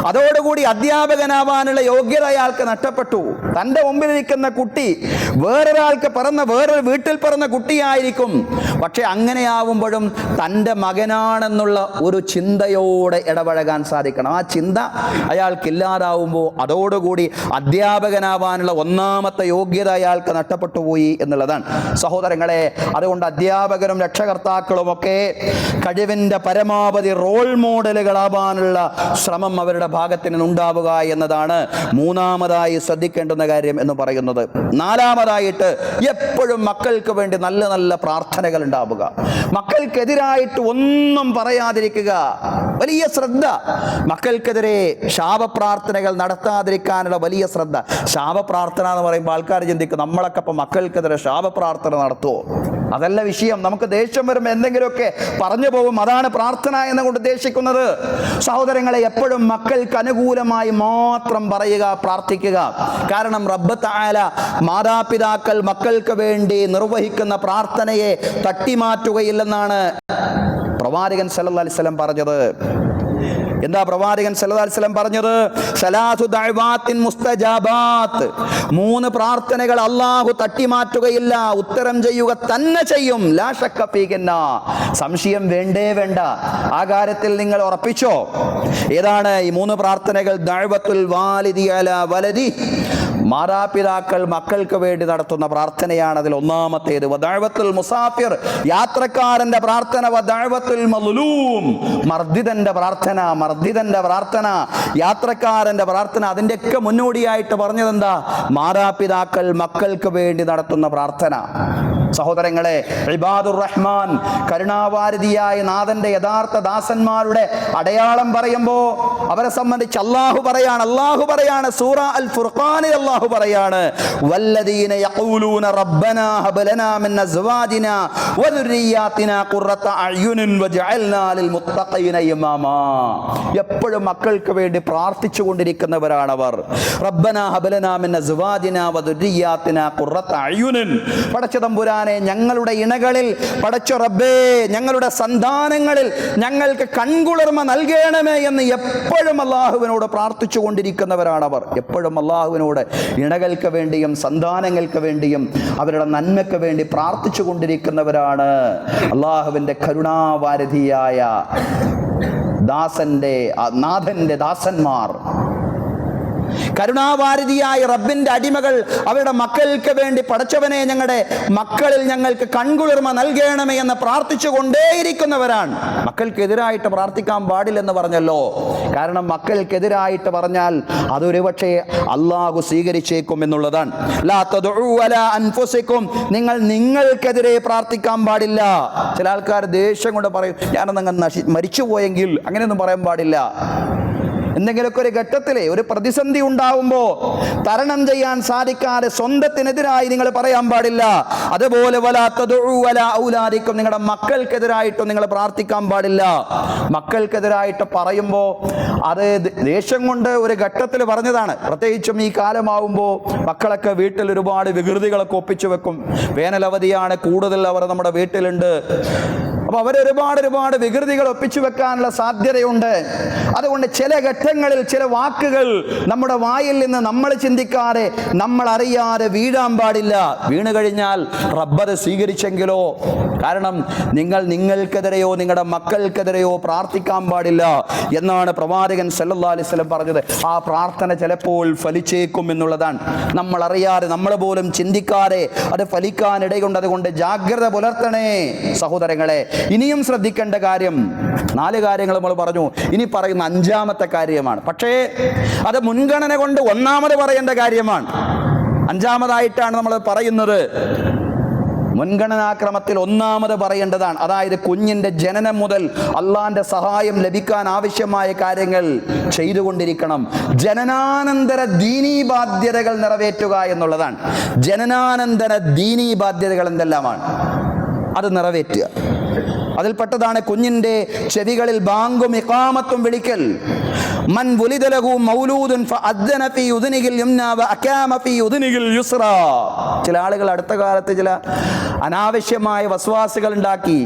അതോടുകൂടി അധ്യാപകനാവാനുള്ള യോഗ്യത അയാൾക്ക് നഷ്ടപ്പെട്ടു. തൻ്റെ മുമ്പിലിരിക്കുന്ന കുട്ടി വേറൊരു വീട്ടിൽ പിറന്ന കുട്ടിയായിരിക്കും. പക്ഷെ അങ്ങനെയാവുമ്പോഴും തൻ്റെ മകനാണെന്നുള്ള ഒരു ചിന്തയോടെ ഇടപഴകാൻ സാധിക്കണം. ആ ചിന്ത അയാൾക്കില്ലാതാവുമ്പോൾ അതോടുകൂടി അധ്യാപകനാവാനുള്ള ഒന്നാമത്തെ യോഗ്യത അയാൾക്ക് നഷ്ടപ്പെട്ടു പോയി എന്നുള്ളതാണ്. സഹോദരങ്ങളെ, അതുകൊണ്ട് അധ്യാപകരും രക്ഷകർത്താക്കളും ഒക്കെ കഴിവിൻ്റെ പരമാവധി റോൾ മോഡലുകളാവാനുള്ള ശ്രമം അവരുടെ ഭാഗത്ത് നിന്നുണ്ടാവുക എന്നതാണ് മൂന്നാമതായി ശ്രദ്ധിക്കേണ്ടുന്ന കാര്യം എന്ന് പറയുന്നത്. നാലാമതായിട്ട് എപ്പോഴും മക്കൾക്ക് വേണ്ടി നല്ല നല്ല പ്രാർത്ഥനകൾ ഉണ്ടാവുക. മക്കൾക്കെതിരായിട്ട് ഒന്നും പറയാതിരിക്കുക. വലിയ ശ്രദ്ധ. മക്കൾക്കെതിരെ ശാപപ്രാർത്ഥനകൾ നടത്താതിരിക്കാനുള്ള വലിയ ശ്രദ്ധ. ശാപപ്രാർത്ഥന എന്ന് പറയുമ്പോൾ ആൾക്കാർ ചിന്തിക്കും, നമ്മളൊക്കെ ഇപ്പം മക്കൾക്കെതിരെ ശാപപ്രാർത്ഥന നടത്തുമോ? അതല്ല വിഷയം. നമുക്ക് ദേഷ്യം വരുമ്പോൾ എന്തെങ്കിലുമൊക്കെ പറഞ്ഞു പോകും, അതാണ് പ്രാർത്ഥന എന്നുകൊണ്ട് ഉദ്ദേശിക്കുന്നത്. സഹോദരങ്ങളെ, എപ്പോഴും മക്കൾക്ക് അനുകൂലമായി മാത്രം പറയുക, പ്രാർത്ഥിക്കുക. കാരണം റബ്ബ് തആല മാതാപിതാക്കൾ മക്കൾക്ക് വേണ്ടി നിർവഹിക്കുന്ന പ്രാർത്ഥനയെ തട്ടിമാറ്റുകയില്ലെന്നാണ് പ്രവാചകൻ സല്ലല്ലാഹു അലൈഹി വസല്ലം പറഞ്ഞത്. എന്താ പ്രവാചകൻ സല്ലല്ലാഹു അലൈഹി വസല്ലം പറഞ്ഞത്? സലാസു ദഅവാത്തിൻ മുസ്തജാബാത്ത്, 3 പ്രാർത്ഥനകൾ അല്ലാഹു തട്ടിമാറ്റുകയില്ല, ഉത്തരം ചെയ്യുക തന്നെ ചെയ്യും. ലാ ശക്ക ഫീഹിന്ന, സംശയം വേണ്ടേ വേണ്ട. ആ കാര്യത്തിൽ നിങ്ങൾ ഉറപ്പിച്ചോ. ഏതാണ് ഈ 3 പ്രാർത്ഥനകൾ? ദഅവത്തുൽ വാലിദി അലാ വലദി, മാതാപിതാക്കൾ മക്കൾക്ക് വേണ്ടി നടത്തുന്ന പ്രാർത്ഥനയാണ് അതിൽ ഒന്നാമത്തേത്. വദഅവത്തുൽ മുസാഫിർ, യാത്രക്കാരന്റെ പ്രാർത്ഥന. വദഅവത്തുൽ മദ്ലൂം, മർദിതന്റെ പ്രാർത്ഥന, യാത്രക്കാരന്റെ പ്രാർത്ഥന. അതിൻ്റെയൊക്കെ മുന്നോടിയായിട്ട് പറഞ്ഞത് എന്താ? മാതാപിതാക്കൾ മക്കൾക്ക് വേണ്ടി നടത്തുന്ന പ്രാർത്ഥന. സഹോദരങ്ങളെ, ഇബാദുർ റഹ്മാൻ, കരുണാവാരിധിയായ നാഥന്റെ യഥാർത്ഥ ദാസന്മാരുടെ അടയാളം പറയുമ്പോൾ അവരെ സംബന്ധിച്ച് അല്ലാഹു പറയാണ് സൂറ അൽ ഫുർഖാനിൽ അല്ലാഹു പറയാണ്, വല്ലദീന യഖൂലൂന റബ്ബനാ ഹബ് ലനാ മിൻ അസ്വാജിനാ വദുർരിയാതിനാ ഖുർറത അയ്യുനിൻ വജഅൽനാ ലിൽ മുത്തഖീന ഇമാമാ. എപ്പോഴും മക്കൾക്ക് വേണ്ടി പ്രാർത്ഥിച്ചു കൊണ്ടിരിക്കുന്നവരാണവർ. റബ്ബനാ ഹബ് ലനാ മിൻ അസ്വാജിനാ വദുർരിയാതിനാ ഖുർറത അയ്യുനിൻ, പടച്ച തമ്പുരാൻ ഞങ്ങളുടെ ഇണകളിൽ, പടച്ച റബ്ബേ ഞങ്ങളുടെ സന്താനങ്ങളിൽ ഞങ്ങൾക്ക് കൺകുളിർമ നൽകണമേ എന്ന് എപ്പോഴും അല്ലാഹുവിനോട് പ്രാർത്ഥിച്ചു കൊണ്ടിരിക്കുന്നവരാണവർ. എപ്പോഴും അല്ലാഹുവിനോട് ഇണകൾക്ക് വേണ്ടിയും സന്താനങ്ങൾക്ക് വേണ്ടിയും അവരുടെ നന്മയ്ക്ക് വേണ്ടി പ്രാർത്ഥിച്ചു കൊണ്ടിരിക്കുന്നവരാണ് അല്ലാഹുവിൻ്റെ കരുണാവാരിധിയായ നാഥന്റെ ദാസന്മാർ. കരുണാവാരിധിയായ റബ്ബിന്റെ അടിമകൾ അവരുടെ മക്കൾക്ക് വേണ്ടി, പടച്ചവനെ ഞങ്ങളുടെ മക്കളിൽ ഞങ്ങൾക്ക് കൺകുളിർമ നൽകണമേ എന്ന് പ്രാർത്ഥിച്ചു കൊണ്ടേയിരിക്കുന്നവരാണ്. മക്കൾക്കെതിരായിട്ട് പ്രാർത്ഥിക്കാൻ പാടില്ലെന്ന് പറഞ്ഞല്ലോ. കാരണം മക്കൾക്കെതിരായിട്ട് പറഞ്ഞാൽ അതൊരു പക്ഷേ അല്ലാഹു സ്വീകരിച്ചേക്കും എന്നുള്ളതാണ്. ലാ തദ്ഉ അലാ അൻഫുസികും, നിങ്ങൾക്കെതിരെ പ്രാർത്ഥിക്കാൻ പാടില്ല. ചില ആൾക്കാർ ദേഷ്യം കൊണ്ട് പറയും, ഞാനൊന്നങ്ങ് മരിച്ചു പോയെങ്കിൽ, അങ്ങനെയൊന്നും പറയാൻ പാടില്ല. എന്തെങ്കിലുമൊക്കെ ഒരു ഘട്ടത്തിലെ ഒരു പ്രതിസന്ധി ഉണ്ടാവുമ്പോൾ തരണം ചെയ്യാൻ സാധിക്കാതെ സ്വന്തത്തിനെതിരായി നിങ്ങൾ പറയാൻ പാടില്ല. അതുപോലെ വലാ തദ്ഉ അലാ ഔലാദിക്കും, നിങ്ങളുടെ മക്കൾക്കെതിരായിട്ടും നിങ്ങൾ പ്രാർത്ഥിക്കാൻ പാടില്ല. മക്കൾക്കെതിരായിട്ട് പറയുമ്പോൾ അത് ദേഷ്യം കൊണ്ട് ഒരു ഘട്ടത്തിൽ പറഞ്ഞതാണ്. പ്രത്യേകിച്ചും ഈ കാലമാവുമ്പോൾ മക്കളൊക്കെ വീട്ടിൽ ഒരുപാട് വികൃതികളൊക്കെ ഒപ്പിച്ചു വെക്കും. വേനലവധിയാണ്, കൂടുതൽ അവർ നമ്മുടെ വീട്ടിലുണ്ട്. അപ്പോൾ അവരൊരുപാട് വികൃതികൾ ഒപ്പിച്ചു വെക്കാനുള്ള സാധ്യതയുണ്ട്. അതുകൊണ്ട് ചില ഘട്ടങ്ങളിൽ ചില വാക്കുകൾ നമ്മുടെ വായിൽ നിന്ന് നമ്മൾ ചിന്തിക്കാതെ, നമ്മൾ അറിയാതെ വീഴാൻ പാടില്ല. വീണു കഴിഞ്ഞാൽ റബ്ബത് സ്വീകരിച്ചെങ്കിലോ. കാരണം നിങ്ങൾക്കെതിരെയോ നിങ്ങളുടെ മക്കൾക്കെതിരെയോ പ്രാർത്ഥിക്കാൻ പാടില്ല എന്നാണ് പ്രവാചകൻ സല്ലല്ലാഹു അലൈഹി വസല്ലം പറഞ്ഞത്. ആ പ്രാർത്ഥന ചിലപ്പോൾ ഫലിച്ചേക്കും എന്നുള്ളതാണ്. നമ്മൾ അറിയാതെ, നമ്മൾ പോലും ചിന്തിക്കാതെ അത് ഫലിക്കാനിടയുണ്ട്. അതുകൊണ്ട് ജാഗ്രത പുലർത്തണേ സഹോദരങ്ങളെ. ഇനിയും ശ്രദ്ധിക്കേണ്ട കാര്യം 4 കാര്യങ്ങൾ നമ്മൾ പറഞ്ഞു. ഇനി പറയുന്ന 5ാമത്തെ കാര്യമാണ്. പക്ഷേ അത് മുൻഗണന കൊണ്ട് 1ാമത് പറയേണ്ട കാര്യമാണ്. 5ാമതായിട്ടാണ് നമ്മൾ പറയുന്നത്. മുൻഗണനാക്രമത്തിൽ 1ാമത് പറയേണ്ടതാണ്. അതായത് കുഞ്ഞിന്റെ ജനനം മുതൽ അള്ളാന്റെ സഹായം ലഭിക്കാൻ ആവശ്യമായ കാര്യങ്ങൾ ചെയ്തുകൊണ്ടിരിക്കണം. ജനനാനന്തര ദീനീ ബാധ്യതകൾ നിറവേറ്റുക എന്നുള്ളതാണ്. ജനനാനന്തര ദീനീ ബാധ്യതകൾ എന്തെല്ലാമാണ്? അത് നിറവേറ്റുക. അതിൽപ്പെട്ടതാണ് കുഞ്ഞിന്റെ ചെവികളിൽ ബാങ്കും ഇഖാമത്തും വിളിക്കൽ. മൻ വുലിദ ലഹു മൗലൂദുൻ ഫഅദ്ദന ഫീ ഉദ്നിഹിൽ യുംനാ വഅകാമ ഫീ ഉദ്നിഹിൽ യുസ്റാ. ചില ആളുകൾ അടുത്ത കാലത്ത് ചില അനാവശ്യമായ വസ്വാസുകൾ ഉണ്ടാക്കി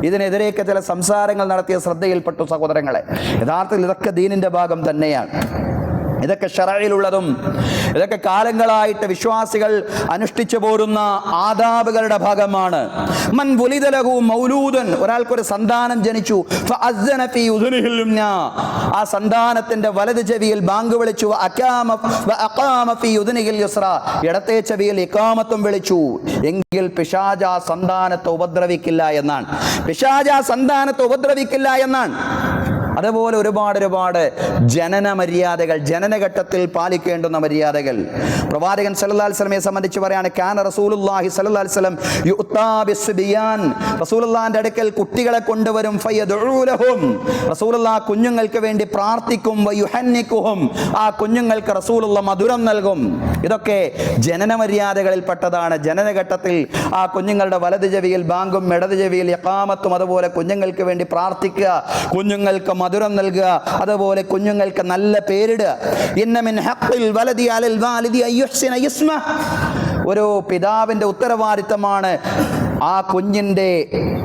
ഇതിനെതിരെയൊക്കെ ചില സംസാരങ്ങൾ നടത്തിയ ശ്രദ്ധയിൽപ്പെട്ടു സഹോദരങ്ങളെ. യഥാർത്ഥത്തിൽ ഇതൊക്കെ ദീനിന്റെ ഭാഗം തന്നെയാണ്. ഇതൊക്കെ ശറഈലുള്ളതും ഇതൊക്കെ കാലങ്ങളായിട്ട് വിശ്വാസികൾ അനുഷ്ഠിച്ചു പോരുന്ന ആദാബുകളുടെ ഭാഗമാണ്. മൻ വുലിദ ലഹു മൗലൂദൻ, ഒരാൾക്കൊരു സന്താനം ജനിച്ചു, ഫഅദ്ദന ഫീ ഉദ്നിഹിൽ യുംനാ, ആ സന്താനത്തിന്റെ വലത് ചെവിയിൽ ബാങ്ക് വിളിച്ചു, വഅഖാമ ഫീ ഉദ്നിഹിൽ യുസ്റാ, ഇടത്തെ ചെവിയിൽ ഇഖാമത്തും വിളിച്ചു, എങ്കിൽ പിശാച് ആ സന്താനത്തെ ഉപദ്രവിക്കില്ല എന്നാണ്. പിശാച് ആ സന്താനത്തെ ഉപദ്രവിക്കില്ല എന്നാണ്. അതുപോലെ ഒരുപാട് ജനന മര്യാദകൾ, ജനനഘട്ടത്തിൽ പാലിക്കേണ്ടുന്ന മര്യാദകൾ പ്രവാചകൻ സല്ലല്ലാഹു അലൈഹി വസല്ലമയെ സംബന്ധിച്ച് പറയാണ്, കാന റസൂലുള്ളാഹി സല്ലല്ലാഹു അലൈഹി വസല്ലം യുഅ്താ ബിസ്ബിയാൻ, റസൂലുള്ളാഹിന്റെ അടുക്കൽ കുട്ടികളെ കൊണ്ടുവരും, ഫയദഉ ലഹും, റസൂലുള്ളാഹി കുഞ്ഞുങ്ങൾക്ക് വേണ്ടി പ്രാർത്ഥിക്കും, വയുഹന്നികുഹും, ആ കുഞ്ഞുങ്ങൾക്ക് റസൂലുള്ളാഹി മധുരം നൽകും. ഇതൊക്കെ ജനന മര്യാദകളിൽപ്പെട്ടതാണ്. ജനനഘട്ടത്തിൽ ആ കുഞ്ഞുങ്ങളുടെ വലത് ചെവിയിൽ ബാങ്കും ഇടത് ചെവിയിൽ ഇഖാമത്തും, അതുപോലെ കുഞ്ഞുങ്ങൾക്ക് വേണ്ടി പ്രാർത്ഥിക്കുക, കുഞ്ഞുങ്ങൾക്ക് മധുരം നൽകുക, അതുപോലെ കുഞ്ഞുങ്ങൾക്ക് നല്ല പേരിടുക. ഇന്ന മിൻ ഹഖ്ഖിൽ വലദി അലൽ വാലിദി അയ്യുഹ്സിന ഇസ്മഹ, ഒരു പിതാവിന്റെ ഉത്തരവാദിത്തമാണ് ആ കുഞ്ഞിന്റെ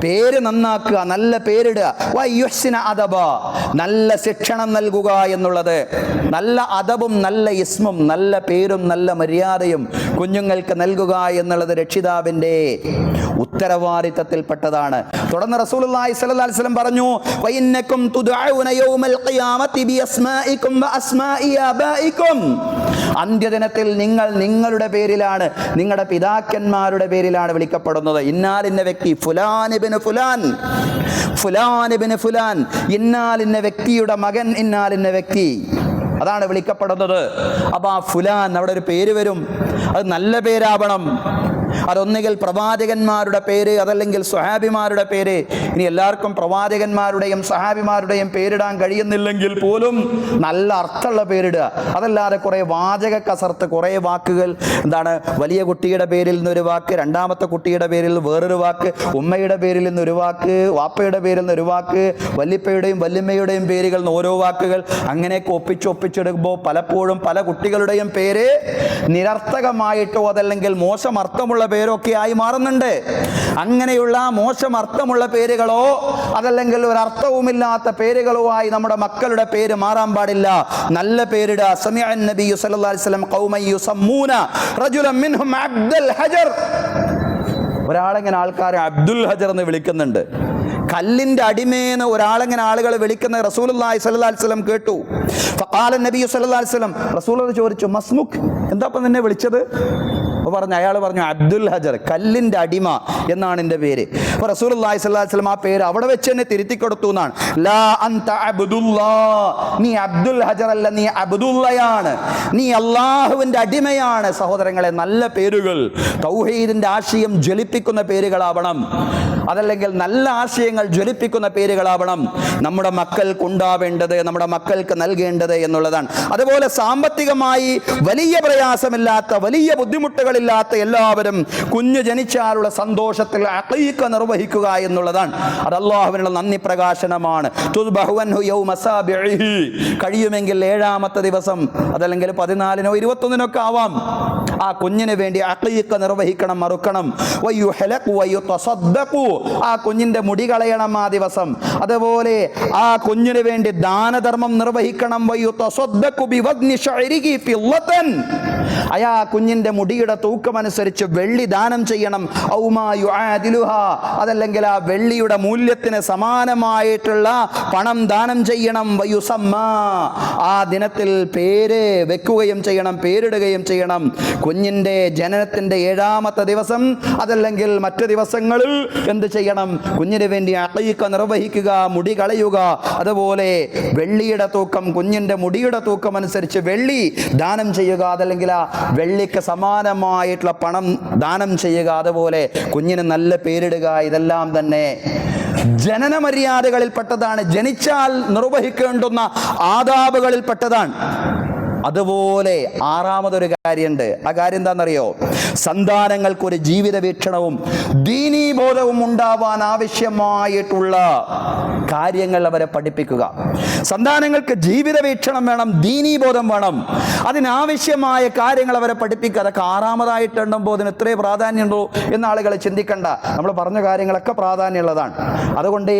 പേര് നന്നാക്കുക, നല്ല പേരിടുക. വയുഹ്സിന അദബ, നല്ല ശിക്ഷണം നൽകുക എന്നുള്ളത്. നല്ല അദബും നല്ല ഇസ്മും നല്ല പേരും നല്ല മര്യാദയും കുഞ്ഞുങ്ങൾക്ക് നൽകുക എന്നുള്ളത് രക്ഷിതാവിന്റെ ഉത്തരവാദിത്തത്തിൽപ്പെട്ടതാണ്. തുടർന്ന് റസൂലുള്ളാഹി സ്വല്ലല്ലാഹു അലൈഹി വസല്ലം പറഞ്ഞു, വഇന്നകും തുദഊന യൗമൽ ഖിയാമത്തി ബിഅസ്മാഇകും വഅസ്മാഇ ആബാഇകും, അന്ത്യദിനത്തിൽ നിങ്ങൾ നിങ്ങളുടെ പേരിലാണ്, നിങ്ങളുടെ പിതാക്കന്മാരുടെ പേരിലാണ് വിളിക്കപ്പെടുന്നത്. ഇന്നാലിന്ന വ്യക്തി ഫുലാൻ ഇബ്നു ഫുലാൻ, ഫുലാൻ ഇബ്നു ഫുലാൻ, ഇന്നാലിന്ന വ്യക്തിയുടെ മകൻ, ഇന്നാലിന്ന വ്യക്തി, അതാണ് വിളിക്കപ്പെടുന്നത്. അപ്പൊ ആ ഫുലാൻ, അവിടെ ഒരു പേര് വരും, അത് നല്ല പേരാവണം. അതൊന്നുകിൽ പ്രവാചകന്മാരുടെ പേര്, അതല്ലെങ്കിൽ സ്വഹാബിമാരുടെ പേര്. ഇനി എല്ലാവർക്കും പ്രവാചകന്മാരുടെയും സ്വഹാബിമാരുടെയും പേരിടാൻ കഴിയുന്നില്ലെങ്കിൽ പോലും നല്ല അർത്ഥമുള്ള പേരിടുക. അതല്ലാതെ കുറെ വാചക കസർത്ത്, കുറെ വാക്കുകൾ, എന്താണ്, വലിയ കുട്ടിയുടെ പേരിൽ നിന്നൊരു വാക്ക്, രണ്ടാമത്തെ കുട്ടിയുടെ പേരിൽ വേറൊരു വാക്ക്, ഉമ്മയുടെ പേരിൽ നിന്നൊരു വാക്ക്, വാപ്പയുടെ പേരിൽ നിന്നൊരു വാക്ക്, വല്ലിപ്പയുടെയും വല്യമ്മയുടെയും പേരുകൾ നിന്ന് ഓരോ വാക്കുകൾ, അങ്ങനെയൊക്കെ ഒപ്പിച്ചെടുക്കുമ്പോൾ പലപ്പോഴും പല കുട്ടികളുടെയും പേര് നിരർത്ഥകമായിട്ടോ അതല്ലെങ്കിൽ മോശം അർത്ഥമുള്ള പേരൊക്കെ ആയി മാറുന്നുണ്ട്. അങ്ങനെയുള്ള മോശം അർത്ഥമുള്ള പേരുകളോ അതല്ലെങ്കിൽ ഒരു അർത്ഥവുമില്ലാത്ത പേരുകളോ ആയി നമ്മുടെ മക്കളുടെ പേര് മാറാൻ പാടില്ല. നല്ല പേരിടുക. സമിഅൻ നബിയ്യു സല്ലല്ലാഹു അലൈഹി വസല്ലം ഖൗമൻ യുസമ്മൂന റജുലൻ മിൻഹും അബ്ദുൽ ഹജർ, ഒരാളെങ്ങനെ ആൾക്കാരെ അബ്ദുൽ ഹജർ എന്ന് വിളിക്കുന്നുണ്ട്. കല്ലിന്റെ അടിമേന്ന് ഒരാളെങ്ങനെ ആളുകൾ വിളിക്കുന്ന റസൂലുള്ളാഹി സ്വല്ലല്ലാഹു അലൈഹി വസല്ലം കേട്ടു. ഫഖാല നബിയ്യു സല്ലല്ലാഹു അലൈഹി വസല്ലം, റസൂലുള്ളാഹി ചോദിച്ചു, മസ്മുക്, എന്താപ്പം നിന്നെ വിളിച്ചത്? അയാൾ പറഞ്ഞു, അബ്ദുൽ ഹജർ, കല്ലിന്റെ അടിമ എന്നാണ് എൻ്റെ പേര്. അപ്പൊ റസൂലുള്ളാഹി സ്വല്ലല്ലാഹു അലൈഹി വസല്ലം ആ പേര് അവിടെ വെച്ച് തന്നെ തിരുത്തി കൊടുത്തു എന്നാണ്. ലാ അൻത അബ്ദുല്ലാ, നീ അബ്ദുൽ ഹജർ അല്ല, നീ അബ്ദുള്ളയാണ്, നീ അള്ളാഹുവിന്റെ അടിമയാണ്. സഹോദരങ്ങളെ, നല്ല പേരുകൾ തൗഹീദിന്റെ ആശയം ജ്വലിപ്പിക്കുന്ന പേരുകളാവണം, അതല്ലെങ്കിൽ നല്ല ആശയങ്ങൾ ജ്വലിപ്പിക്കുന്ന പേരുകളാവണം നമ്മുടെ മക്കൾക്ക് ഉണ്ടാവേണ്ടത്, നമ്മുടെ മക്കൾക്ക് നൽകേണ്ടത് എന്നുള്ളതാണ്. അതുപോലെ സാമ്പത്തികമായി വലിയ പ്രയാസമില്ലാത്ത, വലിയ ബുദ്ധിമുട്ടുകളില്ലാത്ത എല്ലാവരും കുഞ്ഞ് ജനിച്ചാലുള്ള സന്തോഷത്തിൽ അഖീഖ നിർവഹിക്കുക എന്നുള്ളതാണ്. അത് അല്ലാഹുവിനുള്ള നന്ദി പ്രകാശനമാണ്. തുദ്ബഹുവൻഹു യൗമ സാബിഇഹി, കഴിയുമെങ്കിൽ 7ാമത്തെ ദിവസം, അതല്ലെങ്കിൽ 14നോ 21നോ ആവാം, ആ കുഞ്ഞിന് വേണ്ടി അഖീഖ നിർവഹിക്കണം, മറുക്കണം. വയുഹലഖു വയുതസദ്ദഖു, ആ കുഞ്ഞിന്റെ മുടി കളയണം ആ ദിവസം. അതുപോലെ ആ കുഞ്ഞിന് വേണ്ടി ദാനധർമ്മം നിർവഹിക്കണം. വയുതസദ്ദഖു ബിവദ്നി ശഅരിഹി ഫില്ലതൻ, അയാ കുഞ്ഞിന്റെ മുടിയുടെ തൂക്കമനുസരിച്ച് വെള്ളി ദാനം ചെയ്യണം. ഔമാ യുആദിലുഹാ, അതല്ലെങ്കിൽ ആ വെള്ളിയുടെ മൂല്യത്തിന് സമാനമായിട്ടുള്ള പണം ദാനം ചെയ്യണം. വയുസമ്മാ, ആ ദിനത്തിൽ പേര് വെക്കുകയും ചെയ്യണം, പേരിടുകയും ചെയ്യണം. കുഞ്ഞിന്റെ ജനനത്തിന്റെ 7ാമത്തെ ദിവസം അതല്ലെങ്കിൽ മറ്റു ദിവസങ്ങളിൽ എന്ത് ചെയ്യണം? കുഞ്ഞിന് വേണ്ടി അഖീഖ നിർവഹിക്കുക, മുടി കളയുക. അതുപോലെ വെള്ളിയുടെ തൂക്കം, കുഞ്ഞിന്റെ മുടിയുടെ തൂക്കം അനുസരിച്ച് വെള്ളി ദാനം ചെയ്യുക, അതല്ലെങ്കിൽ ആ വെള്ളിക്ക് സമാനമായിട്ടുള്ള പണം ദാനം ചെയ്യുക. അതുപോലെ കുഞ്ഞിന് നല്ല പേരിടുക. ഇതെല്ലാം തന്നെ ജനന മര്യാദകളിൽപ്പെട്ടതാണ്, ജനിച്ചാൽ നിർവഹിക്കേണ്ടുന്ന ആദാബുകളിൽപ്പെട്ടതാണ്. അതുപോലെ 6ാമതൊരു കാര്യമുണ്ട്. ആ കാര്യം എന്താണെന്നറിയോ? സന്താനങ്ങൾക്കൊരു ജീവിത വീക്ഷണവും ദീനീബോധവും ഉണ്ടാവാൻ ആവശ്യമായിട്ടുള്ള കാര്യങ്ങൾ അവരെ പഠിപ്പിക്കുക. സന്താനങ്ങൾക്ക് ജീവിത വീക്ഷണം വേണം, ദീനീബോധം വേണം. അതിനാവശ്യമായ കാര്യങ്ങൾ അവരെ പഠിപ്പിക്കുക. അതൊക്കെ 6ാമതായിട്ട് എണ്ണുമ്പോൾ അതിന് ഇത്രേ പ്രാധാന്യമുണ്ടോ എന്ന് ആളുകൾ ചിന്തിക്കണ്ട. നമ്മൾ പറഞ്ഞ കാര്യങ്ങളൊക്കെ പ്രാധാന്യമുള്ളതാണ്. അതുകൊണ്ട്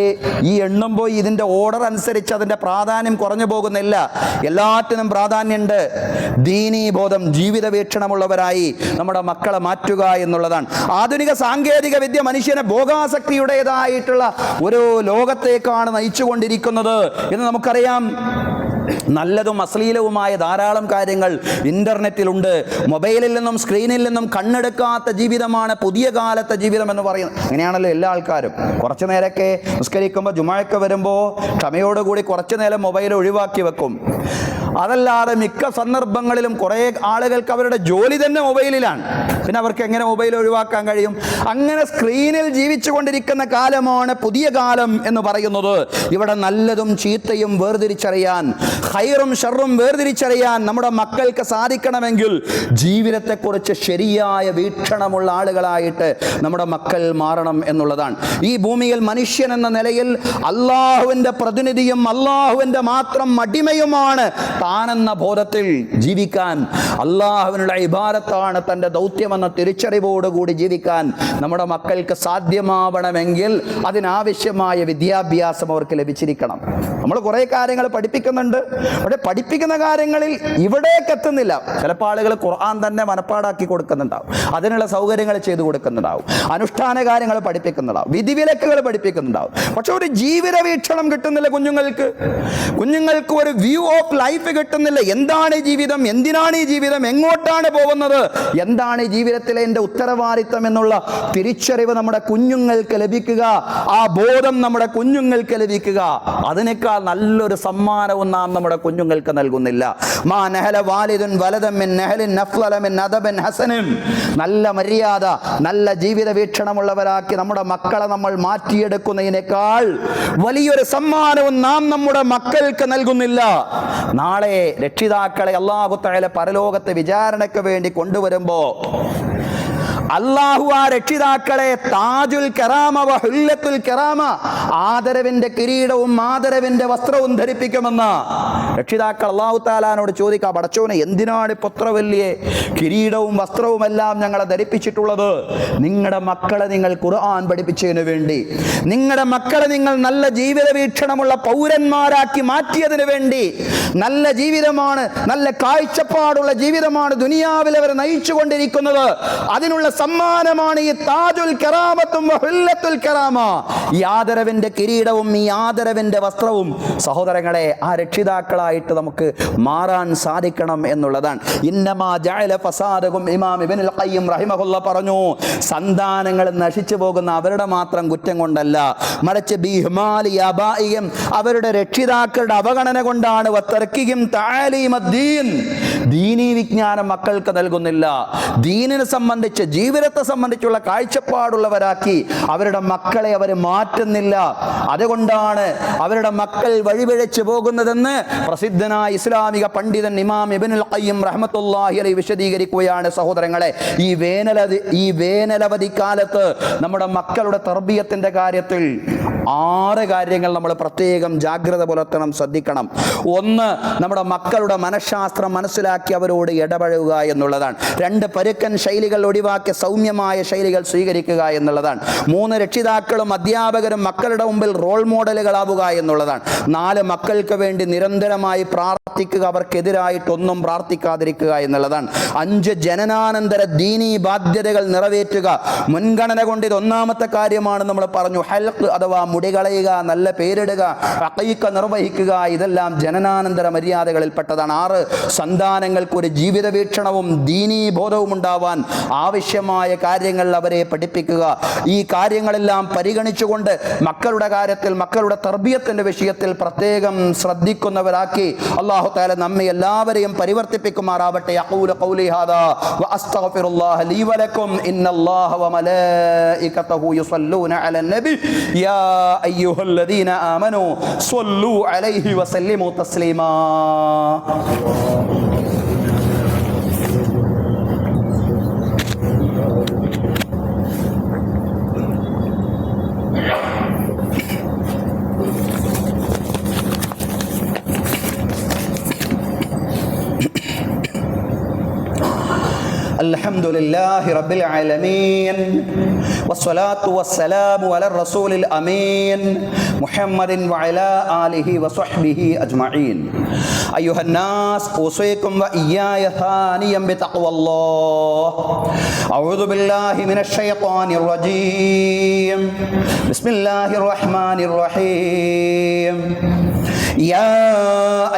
ഈ എണ്ണുമ്പോൾ ഇതിൻ്റെ ഓർഡർ അനുസരിച്ച് അതിൻ്റെ പ്രാധാന്യം കുറഞ്ഞു പോകുന്നില്ല. എല്ലാത്തിനും പ്രാധാന്യമുണ്ട്. ദീനീബോധം, ജീവിത വീക്ഷണമുള്ളവരായി നമ്മുടെ മക്കളെ മാറ്റുക എന്നുള്ളതാണ്. ആധുനിക സാങ്കേതിക വിദ്യ മനുഷ്യനെ ഭോഗാസക്തിയുടേതായിട്ടുള്ള ഒരു ലോകത്തേക്കാണ് നയിച്ചുകൊണ്ടിരിക്കുന്നത് എന്ന് നമുക്കറിയാം. നല്ലതും അശ്ലീലവുമായ ധാരാളം കാര്യങ്ങൾ ഇന്റർനെറ്റിലുണ്ട്. മൊബൈലിൽ നിന്നും സ്ക്രീനിൽ നിന്നും കണ്ണെടുക്കാത്ത ജീവിതമാണ് പുതിയ കാലത്തെ ജീവിതം എന്ന് പറയുന്നത്. അങ്ങനെയാണല്ലോ എല്ലാ ആൾക്കാരും. കുറച്ചു നേരമൊക്കെ നിസ്കരിക്കുമ്പോൾ ജുമായൊക്കെ വരുമ്പോൾ ക്ഷമയോടുകൂടി കുറച്ചു നേരം മൊബൈൽ ഒഴിവാക്കി വെക്കും. അതല്ലാതെ മിക്ക സന്ദർഭങ്ങളിലും കുറേ ആളുകൾക്ക് അവരുടെ ജോലി തന്നെ മൊബൈലിലാണ്. പിന്നെ അവർക്ക് എങ്ങനെ മൊബൈൽ ഒഴിവാക്കാൻ കഴിയും? അങ്ങനെ സ്ക്രീനിൽ ജീവിച്ചു കൊണ്ടിരിക്കുന്ന കാലമാണ് പുതിയ കാലം എന്ന് പറയുന്നത്. ഇവിടെ നല്ലതും ചീത്തയും വേർതിരിച്ചറിയാൻ, ഖൈറും ഷർറും വേർതിരിച്ചറിയാൻ നമ്മുടെ മക്കൾക്ക് സാധിക്കണമെങ്കിൽ ജീവിതത്തെക്കുറിച്ച് ശരിയായ വീക്ഷണമുള്ള ആളുകളായിട്ട് നമ്മുടെ മക്കൾ മാറണം എന്നുള്ളതാണ്. ഈ ഭൂമിയിൽ മനുഷ്യൻ എന്ന നിലയിൽ അള്ളാഹുവിൻ്റെ പ്രതിനിധിയും അള്ളാഹുവിൻ്റെ മാത്രം അടിമയുമാണ് താനെന്ന ബോധത്തിൽ ജീവിക്കാൻ, അള്ളാഹുവിനുള്ള ഇബാദത്താണ് തൻ്റെ ദൗത്യമെന്ന തിരിച്ചറിവോടുകൂടി ജീവിക്കാൻ നമ്മുടെ മക്കൾക്ക് സാധ്യമാവണമെങ്കിൽ അതിനാവശ്യമായ വിദ്യാഭ്യാസം അവർക്ക് ലഭിച്ചിരിക്കണം. നമ്മൾ കുറേ കാര്യങ്ങൾ പഠിപ്പിക്കുന്നുണ്ട്. പക്ഷേ പഠിപ്പിക്കുന്ന കാര്യങ്ങളിൽ ഇവിടേക്ക് എത്തുന്നില്ല. ചിലപ്പോൾ ആളുകൾ ഖുർആൻ തന്നെ മനപ്പാടാക്കി കൊടുക്കുന്നുണ്ടാവും, അതിനുള്ള സൗകര്യങ്ങൾ ചെയ്തു കൊടുക്കുന്നുണ്ടാവും, അനുഷ്ഠാന കാര്യങ്ങൾ പഠിപ്പിക്കുന്നുണ്ടാവും, വിധിവിലക്കുകൾ പഠിപ്പിക്കുന്നുണ്ടാവും. പക്ഷെ ഒരു ജീവിത വീക്ഷണം കിട്ടുന്നില്ല കുഞ്ഞുങ്ങൾക്ക്. കുഞ്ഞുങ്ങൾക്ക് ഒരു വ്യൂ ഓഫ് ലൈഫ് കിട്ടുന്നില്ല. എന്താണ് ഈ ജീവിതം? എന്തിനാണ് ഈ ജീവിതം? എങ്ങോട്ടാണ് പോകുന്നത്? എന്താണ് ഈ ജീവിതത്തിലെ എൻ്റെ ഉത്തരവാദിത്തം എന്നുള്ള തിരിച്ചറിവ് നമ്മുടെ കുഞ്ഞുങ്ങൾക്ക് ലഭിക്കുക, ആ ബോധം നമ്മുടെ കുഞ്ഞുങ്ങൾക്ക് ലഭിക്കുക. അതിനേക്കാൾ നല്ലൊരു സമ്മാനവും നാം നമ്മുടെ കുഞ്ഞുങ്ങൾക്ക് നൽകുന്നില്ല. മാ നഹല വാലിദുൻ വലദൻ മിൻ നഹലിൻ നഫ്ളല മിൻ അദബിൻ ഹസനും. നല്ല മര്യാദ, നല്ല ജീവിത വീക്ഷണമുള്ളവരാക്കി നമ്മുടെ മക്കളെ നമ്മൾ മാറ്റിയെടുക്കുന്നതിനേക്കാൾ വലിയൊരു സമ്മാനവും നാം നമ്മുടെ മക്കൾക്ക് നൽകുന്നില്ല. നാളെ രക്ഷിതാക്കളെ അല്ലാഹു തആല പരലോകത്തെ വിചാരണയ്ക്ക് വേണ്ടി കൊണ്ടുവരുമ്പോൾ അല്ലാഹു ആ രക്ഷിതാക്കളെ താജുൽ കറാമ വ ഹുല്ലത്തുൽ കറാമ, ആദരവിന്റെ കിരീടവും ആദരവിന്റെ വസ്ത്രവും ധരിപ്പിക്കുമെന്ന് രക്ഷിതാക്കൾ അല്ലാഹു തആലാനോട് ചോദിക്കുക, പടച്ചോനെ എന്തിനാണ് ഇപ്പൊ ഇത്ര വലിയ കിരീടവും വസ്ത്രവും എല്ലാം ഞങ്ങളെ ധരിപ്പിച്ചിട്ടുള്ളത്? നിങ്ങളുടെ മക്കളെ നിങ്ങൾ ഖുർആൻ പഠിപ്പിച്ചതിന് വേണ്ടി, നിങ്ങളുടെ മക്കളെ നിങ്ങൾ നല്ല ജീവിത വീക്ഷണമുള്ള പൗരന്മാരാക്കി മാറ്റിയതിന് വേണ്ടി. നല്ല ജീവിതമാണ്, നല്ല കാഴ്ചപ്പാടുള്ള ജീവിതമാണ് ദുനിയാവിൽ അവർ നയിച്ചു കൊണ്ടിരിക്കുന്നത്. അതിനുള്ള സമ്മാനമാണ് ഈ താജുൽ കറാമത്തും വഹുല്ലത്തുൽ കറാമ, ഈ ആദരവിന്റെ കിരീടവും ഈ ആദരവിന്റെ വസ്ത്രവും. സഹോദരങ്ങളെ, ആ രക്ഷിതാക്കളായിട്ട് നമുക്ക് മാറാൻ സാധിക്കണം എന്നുള്ളതാണ്. ഇന്നമാ ജഅല ഫസാദകും, ഇമാം ഇബ്നുൽ ഖയ്യിം റഹിമഹുല്ലാഹ് പറഞ്ഞു, സന്താനങ്ങൾ നശിച്ചു പോകുന്ന അവരുടെ മാത്രം കുറ്റം കൊണ്ടല്ല, മറിച്ച് ബിഹിമാലി അബായിയും, അവരുടെ രക്ഷിതാക്കളുടെ അവഗണന കൊണ്ടാണ്. വതർക്കിഹിം തഅലീമദ്ദീൻ, ദീനീ വിജ്ഞാനം മക്കൾക്ക് നൽകുന്നില്ല. ദീനിനെ സംബന്ധിച്ച്, ജീവിതത്തെ സംബന്ധിച്ചുള്ള കാഴ്ചപ്പാടുള്ളവരാക്കി അവരുടെ മക്കളെ അവർ മാറ്റുന്നില്ല. അതുകൊണ്ടാണ് അവരുടെ മക്കൾ വഴിപിഴച്ചു പോകുന്നതെന്ന് പ്രസിദ്ധനായ ഇസ്ലാമിക പണ്ഡിതൻ ഇമാം ഇബ്നുൽ ഖയ്യിം റഹ്മത്തുള്ളാഹി അലൈഹി വിശദീകരിക്കുകയാണ്. സഹോദരങ്ങളെ, ഈ വേനലവധി കാലത്ത് നമ്മുടെ മക്കളുടെ തർബിയത്തിന്റെ കാര്യത്തിൽ 6 കാര്യങ്ങൾ നമ്മൾ പ്രത്യേകം ജാഗ്രത പുലർത്തണം, ശ്രദ്ധിക്കണം. 1, നമ്മുടെ മക്കളുടെ മനഃശാസ്ത്രം മനസ്സിലാക്കി അവരോട് ഇടപഴകുക എന്നുള്ളതാണ്. 2, പരുക്കൻ ശൈലികൾ ഒഴിവാക്കി സൗമ്യമായ ശൈലികൾ സ്വീകരിക്കുക എന്നുള്ളതാണ്. 3, രക്ഷിതാക്കളും അധ്യാപകരും മക്കളുടെ മുമ്പിൽ റോൾ മോഡലുകളാവുക എന്നുള്ളതാണ്. 4, മക്കൾക്ക് വേണ്ടി നിരന്തരമായി പ്രാർത്ഥിക്കുക, അവർക്കെതിരായിട്ടൊന്നും പ്രാർത്ഥിക്കാതിരിക്കുക എന്നുള്ളതാണ്. 5, ജനനാനന്തര ദീനീ ബാധ്യതകൾ നിറവേറ്റുക. മുൻഗണന കൊണ്ട് ഇത് 1ാമത്തെ കാര്യമാണ്. നമ്മൾ പറഞ്ഞു, ഹൽഖ് അഥവാ മുടി കളയുക, നല്ല പേരിടുക, അഖീഖ നിർവഹിക്കുക, ഇതെല്ലാം ജനനാനന്തര മര്യാദകളിൽപ്പെട്ടതാണ്. 6, സന്താനങ്ങൾക്ക് ഒരു ജീവിത വീക്ഷണവും ദീനീ ബോധവും ഉണ്ടാവാൻ ആവശ്യമായ കാര്യങ്ങൾ അവരെ പഠിപ്പിക്കുക. ഈ കാര്യങ്ങളെല്ലാം പരിഗണിച്ചുകൊണ്ട് മക്കളുടെ കാര്യത്തിൽ, മക്കളുടെ തർബിയത്തിന്റെ വിഷയത്തിൽ പ്രത്യേകം ശ്രദ്ധിക്കുന്നവരാക്കി അല്ലാഹു തആല നമ്മെ എല്ലാവരെയും പരിവർത്തിപ്പിക്കുമാറാവട്ടെ. യഖൂലു ഖൗലി ഹാദാ വഅസ്തഗ്ഫിറുല്ലാഹ ലീ വലക്കും ഇന്നല്ലാഹ വമലായികതഹു യുസല്ലൂന അലൻ നബി യാ അയ്യുഹല്ലദീന ആമനൂ സ്വല്ലൂ അലൈഹി വസല്ലിമു തസ്ലീമാ. Alhamdulillahi Rabbil Alameen. Wassalatu wassalamu ala Rasulil Amin Muhammadin wa ala alihi wa sahbihi ajma'in. Ayyuhan nas, usikum wa iyaya thaniyan bi taqwallah. A'udhu billahi minash shaytanir rajim. Bismillahir rahmanir rahim. يا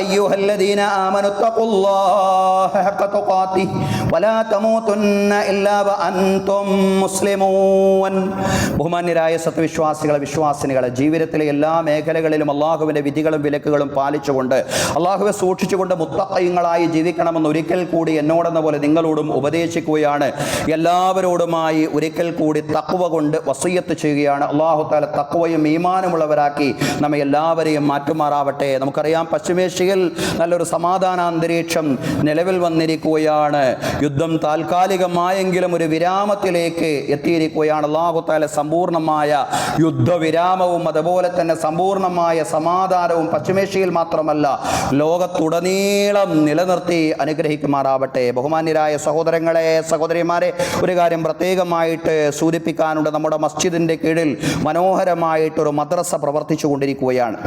أيها الذين آمنوا اتقوا الله حق تقاته ولا تموتن إلا وأنتم مسلمون. ബഹുമാന്യരായ സത്യവിശ്വാസികളെ, വിശ്വാസിനികളെ, ജീവിതത്തിലെ എല്ലാ മേഖലകളിലും അള്ളാഹുവിൻ്റെ വിധികളും വിലക്കുകളും പാലിച്ചുകൊണ്ട് അള്ളാഹുവെ സൂക്ഷിച്ചുകൊണ്ട് മുത്തഖീങ്ങളായി ജീവിക്കണമെന്ന് ഒരിക്കൽ കൂടി എന്നോടെന്ന പോലെ നിങ്ങളോടും ഉപദേശിക്കുകയാണ്. എല്ലാവരോടുമായി ഒരിക്കൽ കൂടി തഖ്വ കൊണ്ട് വസിയ്യത്ത് ചെയ്യുകയാണ്. അള്ളാഹു തആല തഖ്വയും ഈമാനുമുള്ളവരാക്കി നമ്മെ എല്ലാവരെയും മാറ്റുമാറാവട്ടെ. നമുക്കറിയാം, പശ്ചിമേഷ്യയിൽ നല്ലൊരു സമാധാനാന്തരീക്ഷം നിലവിൽ വന്നിരിക്കുകയാണ്. യുദ്ധം താൽക്കാലികമായെങ്കിലും ഒരു വിരാമത്തിലേക്ക് എത്തിയിരിക്കുകയാണ്. അല്ലാഹു തആല സമ്പൂർണ്ണമായ യുദ്ധവിരാമവും അതുപോലെ തന്നെ സമ്പൂർണ്ണമായ സമാധാനവും പശ്ചിമേഷ്യയിൽ മാത്രമല്ല ലോകത്തുടനീളം നിലനിർത്തി അനുഗ്രഹിക്കുമാറാവട്ടെ. ബഹുമാന്യരായ സഹോദരങ്ങളെ, സഹോദരിമാരെ, ഒരു കാര്യം പ്രത്യേകമായിട്ട് സൂചിപ്പിക്കാനുണ്ട്. നമ്മുടെ മസ്ജിദിൻ്റെ കീഴിൽ മനോഹരമായിട്ടൊരു മദ്രസ പ്രവർത്തിച്ചു കൊണ്ടിരിക്കുകയാണ്.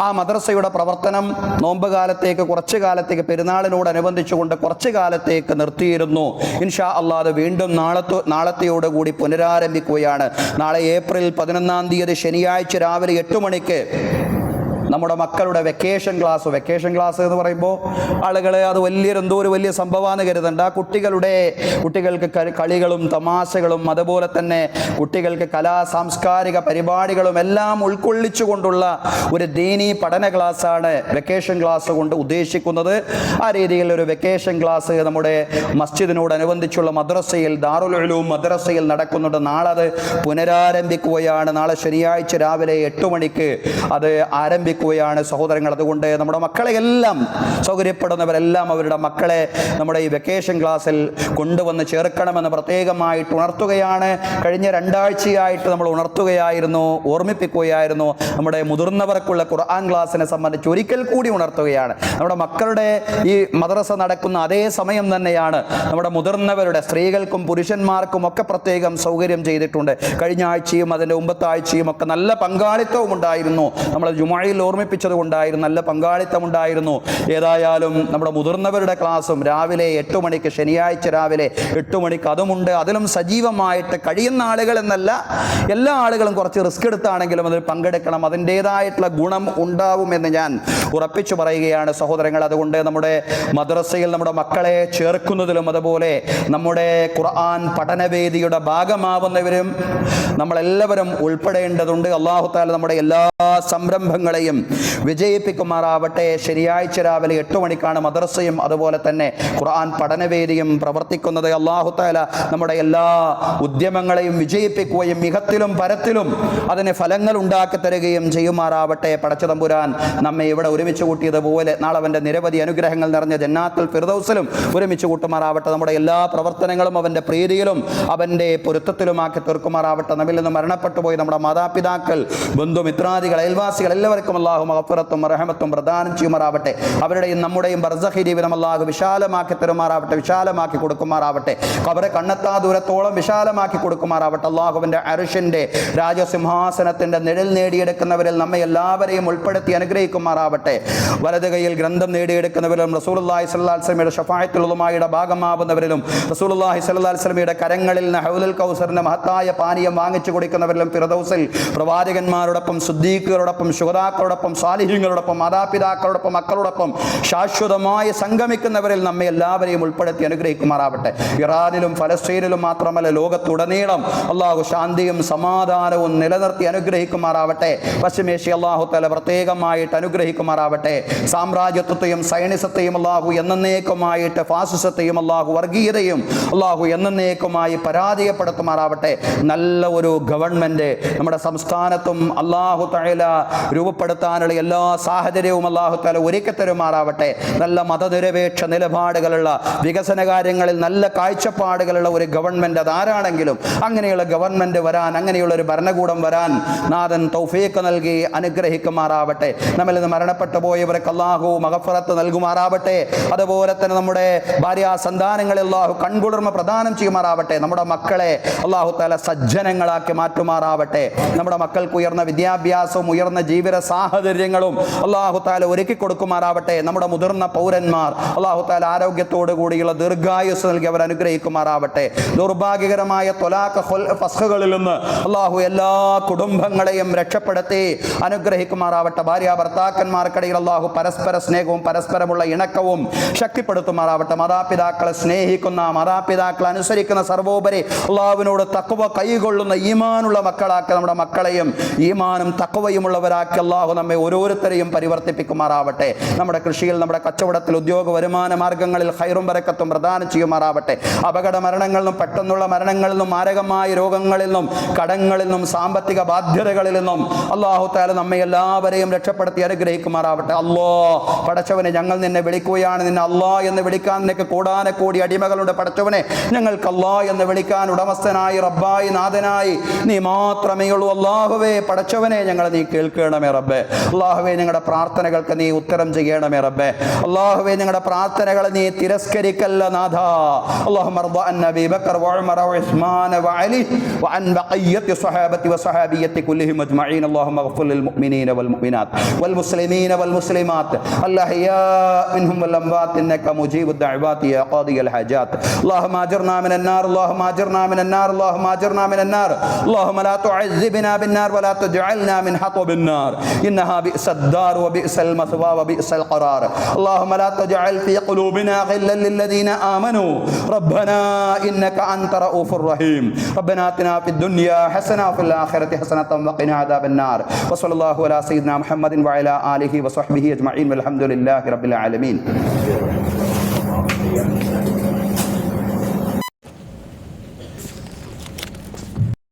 ആ മദ്രസയുടെ പ്രവർത്തനം നോമ്പ് കാലത്തേക്ക്, കുറച്ചു കാലത്തേക്ക്, പെരുന്നാളിനോടനുബന്ധിച്ചുകൊണ്ട് കുറച്ചു കാലത്തേക്ക് നിർത്തിയിരുന്നു. ഇൻഷാ അല്ലാഹ് അത് വീണ്ടും നാളത്തെയോടുകൂടി പുനരാരംഭിക്കുകയാണ്. നാളെ ഏപ്രിൽ 11-ാം തീയതി ശനിയാഴ്ച രാവിലെ 8 മണിക്ക് നമ്മുടെ മക്കളുടെ വെക്കേഷൻ ക്ലാസ് എന്ന് പറയുമ്പോൾ ആളുകൾ അത് ഒരു വലിയ സംഭവമാണ് കരുതണ്ട. കുട്ടികൾക്ക് കളികളും തമാശകളും അതുപോലെ തന്നെ കുട്ടികൾക്ക് സാംസ്കാരിക പരിപാടികളും എല്ലാം ഉൾക്കൊള്ളിച്ചുകൊണ്ടുള്ള ഒരു ദീനീ പഠന ക്ലാസ്സാണ് വെക്കേഷൻ ക്ലാസ് കൊണ്ട് ഉദ്ദേശിക്കുന്നത്. ആ രീതിയിൽ ഒരു വെക്കേഷൻ ക്ലാസ് നമ്മുടെ മസ്ജിദിനോടനുബന്ധിച്ചുള്ള മദ്രസയിൽ, ദാറുൽ ഉലൂം മദ്രസയിൽ നടക്കുന്നുണ്ട്. നാളെ അത് പുനരാരംഭിക്കുകയാണ്. നാളെ ശനിയാഴ്ച രാവിലെ 8 മണിക്ക് അത് ആരംഭിക്കുകയാണ് സഹോദരങ്ങൾ. അതുകൊണ്ട് നമ്മുടെ മക്കളെ എല്ലാം, സൗകര്യപ്പെടുന്നവരെല്ലാം അവരുടെ മക്കളെ നമ്മുടെ ഈ വെക്കേഷൻ ക്ലാസ്സിൽ കൊണ്ടുവന്ന് ചേർക്കണമെന്ന് പ്രത്യേകമായിട്ട് ഉണർത്തുകയാണ്. കഴിഞ്ഞ 2 ആഴ്ചയായിട്ട് നമ്മൾ ഉണർത്തുകയായിരുന്നു, ഓർമ്മിപ്പിക്കുകയായിരുന്നു. നമ്മുടെ മുതിർന്നവർക്കുള്ള ഖുർആൻ ക്ലാസ്സിനെ സംബന്ധിച്ച് ഒരിക്കൽ കൂടി ഉണർത്തുകയാണ്. നമ്മുടെ മക്കളുടെ ഈ മദ്രസ നടക്കുന്ന അതേ സമയം തന്നെയാണ് നമ്മുടെ മുതിർന്നവരുടെ, സ്ത്രീകൾക്കും പുരുഷന്മാർക്കും ഒക്കെ പ്രത്യേകം സൗകര്യം ചെയ്തിട്ടുണ്ട്. കഴിഞ്ഞ ആഴ്ചയും അതിൻ്റെ മുമ്പത്തെ ആഴ്ചയും ഒക്കെ നല്ല പങ്കാളിത്തവും ഉണ്ടായിരുന്നു. നമ്മൾ ജുമുഅയിൽ ഓർമ്മിപ്പിച്ചത് കൊണ്ടായിരുന്നു, നല്ല പങ്കാളിത്തം ഉണ്ടായിരുന്നു. ഏതായാലും നമ്മുടെ മുതിർന്നവരുടെ ക്ലാസ്സും രാവിലെ 8 മണിക്ക്, ശനിയാഴ്ച രാവിലെ 8 മണിക്ക് അതുമുണ്ട്. അതിലും സജീവമായിട്ട് കഴിയുന്ന ആളുകൾ എന്നല്ല, എല്ലാ ആളുകളും കുറച്ച് റിസ്ക് എടുത്താണെങ്കിലും അതിൽ പങ്കെടുക്കണം. അതിൻ്റേതായിട്ടുള്ള ഗുണം ഉണ്ടാവുമെന്ന് ഞാൻ ഉറപ്പിച്ചു പറയുകയാണ് സഹോദരങ്ങൾ. അതുകൊണ്ട് നമ്മുടെ മദ്രസയിൽ നമ്മുടെ മക്കളെ ചേർക്കുന്നതിലും അതുപോലെ നമ്മുടെ ഖുർആൻ പഠനവേദിയുടെ ഭാഗമാവുന്നവരും നമ്മളെല്ലാവരും ഉൾപ്പെടേണ്ടതുണ്ട്. അല്ലാഹു തആല നമ്മുടെ എല്ലാ സംരംഭങ്ങളെയും എല്ലാവരെയും വിജയിപ്പിക്കുമാറാവട്ടെ. ശനിയാഴ്ച രാവിലെ 8 മണിക്കാണ് മദ്രസയും അതുപോലെ തന്നെ ഖുർആൻ പഠനവേദിയും പ്രവർത്തിക്കുന്നത്. അല്ലാഹു തആല നമ്മുടെ എല്ലാ ഉദ്യമങ്ങളെയും വിജയിപ്പിക്കുകയും മികത്തിലും പരത്തിലും അതിന് ഫലങ്ങൾ ഉണ്ടാക്കി തരികയും ചെയ്യുമാറാവട്ടെ. പടച്ചതമ്പുരാൻ നമ്മെ ഇവിടെ ഒരുമിച്ച് കൂട്ടിയതുപോലെ നാളെ അവൻ്റെ നിരവധി അനുഗ്രഹങ്ങൾ നിറഞ്ഞ ജന്നാത്തുൽ ഫിർദൗസിലും ഒരുമിച്ച് കൂട്ടുമാറാവട്ടെ. നമ്മുടെ എല്ലാ പ്രവർത്തനങ്ങളും അവൻ്റെ പ്രീതിയിലും അവൻ്റെ പൊരുത്തത്തിലുമാക്കി തീർക്കുമാറാവട്ടെ. നമ്മിൽ നിന്ന് മരണപ്പെട്ടു പോയി നമ്മുടെ മാതാപിതാക്കൾ, ബന്ധുമിത്രാദികൾ, അയൽവാസികൾ എല്ലാവർക്കും അല്ലാഹു മഗ്ഫിറത്തും റഹ്മത്തും പ്രദാനം ചെയ്യുമാറാവട്ടെ. അവരുടെയും നമ്മുടെയും ബർസഖി ജീവിതം അല്ലാഹു വിശാലമാക്കി തരുമാറാവട്ടെ, വിശാലമാക്കി കൊടുക്കുമാറാവട്ടെ. ഖബറ് കണ്ണെത്താ ദൂരത്തോളം വിശാലമാക്കി കൊടുക്കുമാറാവട്ടെ. അല്ലാഹുവിൻ്റെ അർശിൻ്റെ രാജസിംഹാസനത്തിൻ്റെ നിഴൽ നേടിയെടുക്കുന്നവരിൽ നമ്മെ എല്ലാവരെയും ഉൾപ്പെടുത്തി അനുഗ്രഹിക്കുമാറാവട്ടെ. വലത് കൈയിൽ ഗ്രന്ഥം നേടിയെടുക്കുന്നവരിലും റസൂലുള്ളാഹി സ്വല്ലല്ലാഹു അലൈഹി വസല്ലമയുടെ ശഫാഅത്തുൽ ഉളമായുടെ ഭാഗമാവുന്നവരിലും റസൂലുള്ളാഹി സ്വല്ലല്ലാഹു അലൈഹി വസല്ലമയുടെ കരങ്ങളിൽ നിന്ന് ഹൗലുൽ കൗസറിന്റെ മഹത്തായ പാനീയം വാങ്ങിച്ചു കുടിക്കുന്നവരിലും ഫിർദൗസിൽ പ്രവാചകന്മാരോടൊപ്പം, സിദ്ദീഖുകളോടൊപ്പം, ശുഹദാക്കളോടൊപ്പം, സാലിഹീങ്ങളോടൊപ്പം, മാതാപിതാക്കളോടൊപ്പം, മക്കളോടൊപ്പം ശാശ്വതമായി സംഗമിക്കുന്നവരിൽ നമ്മെ എല്ലാവരെയും ഉൾപ്പെടുത്തി അനുഗ്രഹിക്കുമാറാവട്ടെ. ഇറാനിലും ഫലസ്തീനിലും മാത്രമല്ല ലോകത്തുടനീളം അല്ലാഹു ശാന്തിയും സമാധാനവും നിലനിർത്തി അനുഗ്രഹിക്കുമാറാവട്ടെ. പശ്ചിമേഷ്യ അല്ലാഹു തആല പ്രത്യേകമായിട്ട് അനുഗ്രഹിക്കുമാറാവട്ടെ. സാമ്രാജ്യത്വത്തെയും സൈനിസത്തെയും അല്ലാഹു എന്നേക്കുമായിട്ട്, ഫാസിസത്തെയും അല്ലാഹു വർഗീയതയും അല്ലാഹു എന്നേക്കുമായി പരാജയപ്പെടുത്തുമാറാവട്ടെ. നല്ല ഒരു ഗവൺമെന്റ് നമ്മുടെ സംസ്ഥാനത്തും അല്ലാഹു തആല രൂപപ്പെടുത്താനുള്ള എല്ലാ സാഹചര്യവും അല്ലാഹു തആല ഒരുക്കി തരുമാറാവട്ടെ. നല്ല മതനിരപേക്ഷ നിലപാടുകളുള്ള, വികസന കാര്യങ്ങളിൽ നല്ല കാഴ്ചപ്പാടുകളുള്ള ഒരു ഗവൺമെന്റ് അതാരാണെങ്കിലും അങ്ങനെയുള്ള ഗവൺമെന്റ് വരാൻ, അങ്ങനെയുള്ള ഒരു ഭരണകൂടം വരാൻ നാഥൻ തൗഫീഖ് നൽകി അനുഗ്രഹിക്കുമാറാവട്ടെ. നമ്മിൽ നിന്ന് മരണപ്പെട്ടു പോയവർക്ക് അല്ലാഹു മഗ്ഫിറത്ത് നൽകുമാറാവട്ടെ. അതുപോലെ തന്നെ നമ്മുടെ ഭാര്യ സന്താനങ്ങളെ അല്ലാഹു കൺകുളിർമ പ്രദാനം ചെയ്യുമാറാവട്ടെ. നമ്മുടെ മക്കളെ അല്ലാഹു തആല സജ്ജനങ്ങളാക്കി മാറ്റുമാറാവട്ടെ. നമ്മുടെ മക്കൾക്ക് ഉയർന്ന വിദ്യാഭ്യാസവും ഉയർന്ന ജീവിത സാഹചര്യങ്ങളും അല്ലാഹു തആല ഒരുക്കി കൊടുക്കുമാറാവട്ടെ. നമ്മുടെ മുതിർന്ന പൗരന്മാർ അല്ലാഹു തആല ആരോഗ്യത്തോടു കൂടിയുള്ള ദീർഘായുസ് നൽകി അവർ അനുഗ്രഹിക്കുമാറാവട്ടെ. ദൗർഭാഗ്യകരമായ ത്വലാഖ് ഫസ്ഖുകളിൽ നിന്ന് അല്ലാഹു എല്ലാ കുടുംബങ്ങളെയും രക്ഷപ്പെടുത്തി അനുഗ്രഹിക്കുമാറാവട്ടെ. ഭാര്യ ഭർത്താക്കന്മാർക്കിടയിൽ അല്ലാഹു പരസ്പര സ്നേഹവും പരസ്പരമുള്ള ഇണക്കവും ശക്തിപ്പെടുത്തുമാറാവട്ടെ. മാതാപിതാക്കളെ സ്നേഹിക്കുന്ന, മാതാപിതാക്കളെ അനുസരിക്കുന്ന, സർവോപരി അല്ലാഹുവിനോട് തഖ്വ കൈകൊള്ളുന്ന ഈമാനുള്ള മക്കളാക്കി നമ്മുടെ മക്കളെയും ഈമാനും തഖ്വയുമുള്ളവരാക്കി അല്ലാഹു നമ്മെ ഓരോരുത്തരെയും പരിവർത്തിപ്പിക്കുമാറാവട്ടെ. നമ്മുടെ കൃഷിയിൽ, നമ്മുടെ കച്ചവടത്തിൽ, ഉദ്യോഗ വരുമാന മാർഗങ്ങളിൽ ഖൈറും ബറക്കത്തും പ്രദാനം ചെയ്യുമാറാവട്ടെ. അപകട മരണങ്ങളിൽ നിന്നും, പെട്ടെന്നുള്ള മരണങ്ങളിൽ നിന്നും, മാരകമായ രോഗങ്ങളിൽ നിന്നും, കടങ്ങളിൽ നിന്നും, സാമ്പത്തിക ബാധ്യതകളിൽ നിന്നും അല്ലാഹു തആല നമ്മെ എല്ലാവരെയും രക്ഷപ്പെടുത്തി അനുഗ്രഹിക്കുമാറാവട്ടെ. അല്ലാഹ് പടച്ചവനെ, ഞങ്ങൾ നിന്നെ വിളിക്കുകയാണ്. നിന്നെ അല്ലാഹ് എന്ന് വിളിക്കാൻ നിനക്ക് കൂടാനക്കൂടി അടിമകളുണ്ട്. പടച്ചവനെ, ഞങ്ങൾക്ക് അല്ലാഹ് എന്ന് വിളിക്കാൻ ഉടമസ്ഥനായി, റബ്ബായി, നാഥനായി നീ മാത്രമേ ഉള്ളൂ. അല്ലാഹുവേ പടച്ചവനെ, ഞങ്ങളെ നീ കേൾക്കണമേ റബ്ബേ. അല്ലാഹുവേ, ഞങ്ങളുടെ പ്രാർത്ഥനകൾക്ക് നീ ഉത്തരം ചെയ്യണമേ റബ്ബേ. അല്ലാഹുവേ, ഞങ്ങളുടെ പ്രാർത്ഥനകളെ നീ തിരസ്കരിക്കല്ല നാഥ. അല്ലാഹുമ്മ അർദ അൻ നബി ബക്കർ വഉമർ വഉസ്മാൻ വഅലി വഅൻ ബഖിയ്യത്തി സ്വഹാബത്തി വസഹാബിയത്തി കുല്ലിഹിം അജ്മഈൻ. അല്ലാഹുമ്മ ഗ്ഫിർ ലിൽ മുഅ്മിനീന വൽ മുഅ്മിനാത്ത് വൽ മുസ്ലിമീന വൽ മുസ്ലിമാത്ത് അൽഅഹ്യാ മിൻഹും വൽ അംവാത്ത് ഇന്നക മുജീബുദ് ദഅവാതി യാ ഖാദിയൽ ഹാജാത്ത്. അല്ലാഹുമ്മ അജിർനാ മിനൻ നാർ, അല്ലാഹുമ്മ അജിർനാ മിനൻ നാർ, അല്ലാഹുമ്മ അജിർനാ മിനൻ നാർ. അല്ലാഹുമ്മ ലാ തുഅസ്സിബ്നാ ബിൻ നാർ വലാ തജ്അൽനാ മിൻ ഹത്ബിൻ നാർ ഇന്നഹാ ബിഅസദ് ദാർ വബിഅസൽ മസ്വാ വബിഅസൽ ഖറാർ. അല്ലാഹുമ്മ ലാ തജ്അൽ ഫീ ഖുലൂബിനാ ഗില്ലൻ ലില്ലദീന ആമനൂ റബ്ബനാ ഇന്നക അൻത റഊഫുർ റഹീം. റബ്ബനാ ആതിനാ ഫിദ് ദുനിയാ ഹസന വഫിൽ ആഖിറതി ഹസനതൻ വഖിനാ അദാബൻ നാർ. വസല്ലല്ലാഹു അലാ സയ്യിദിനാ മുഹമ്മദിൻ വഅലാ ആലിഹി വസഹ്ബിഹി അജ്മഈൻ വൽഹംദുലില്ലാഹി റബ്ബിൽ ആലമീൻ.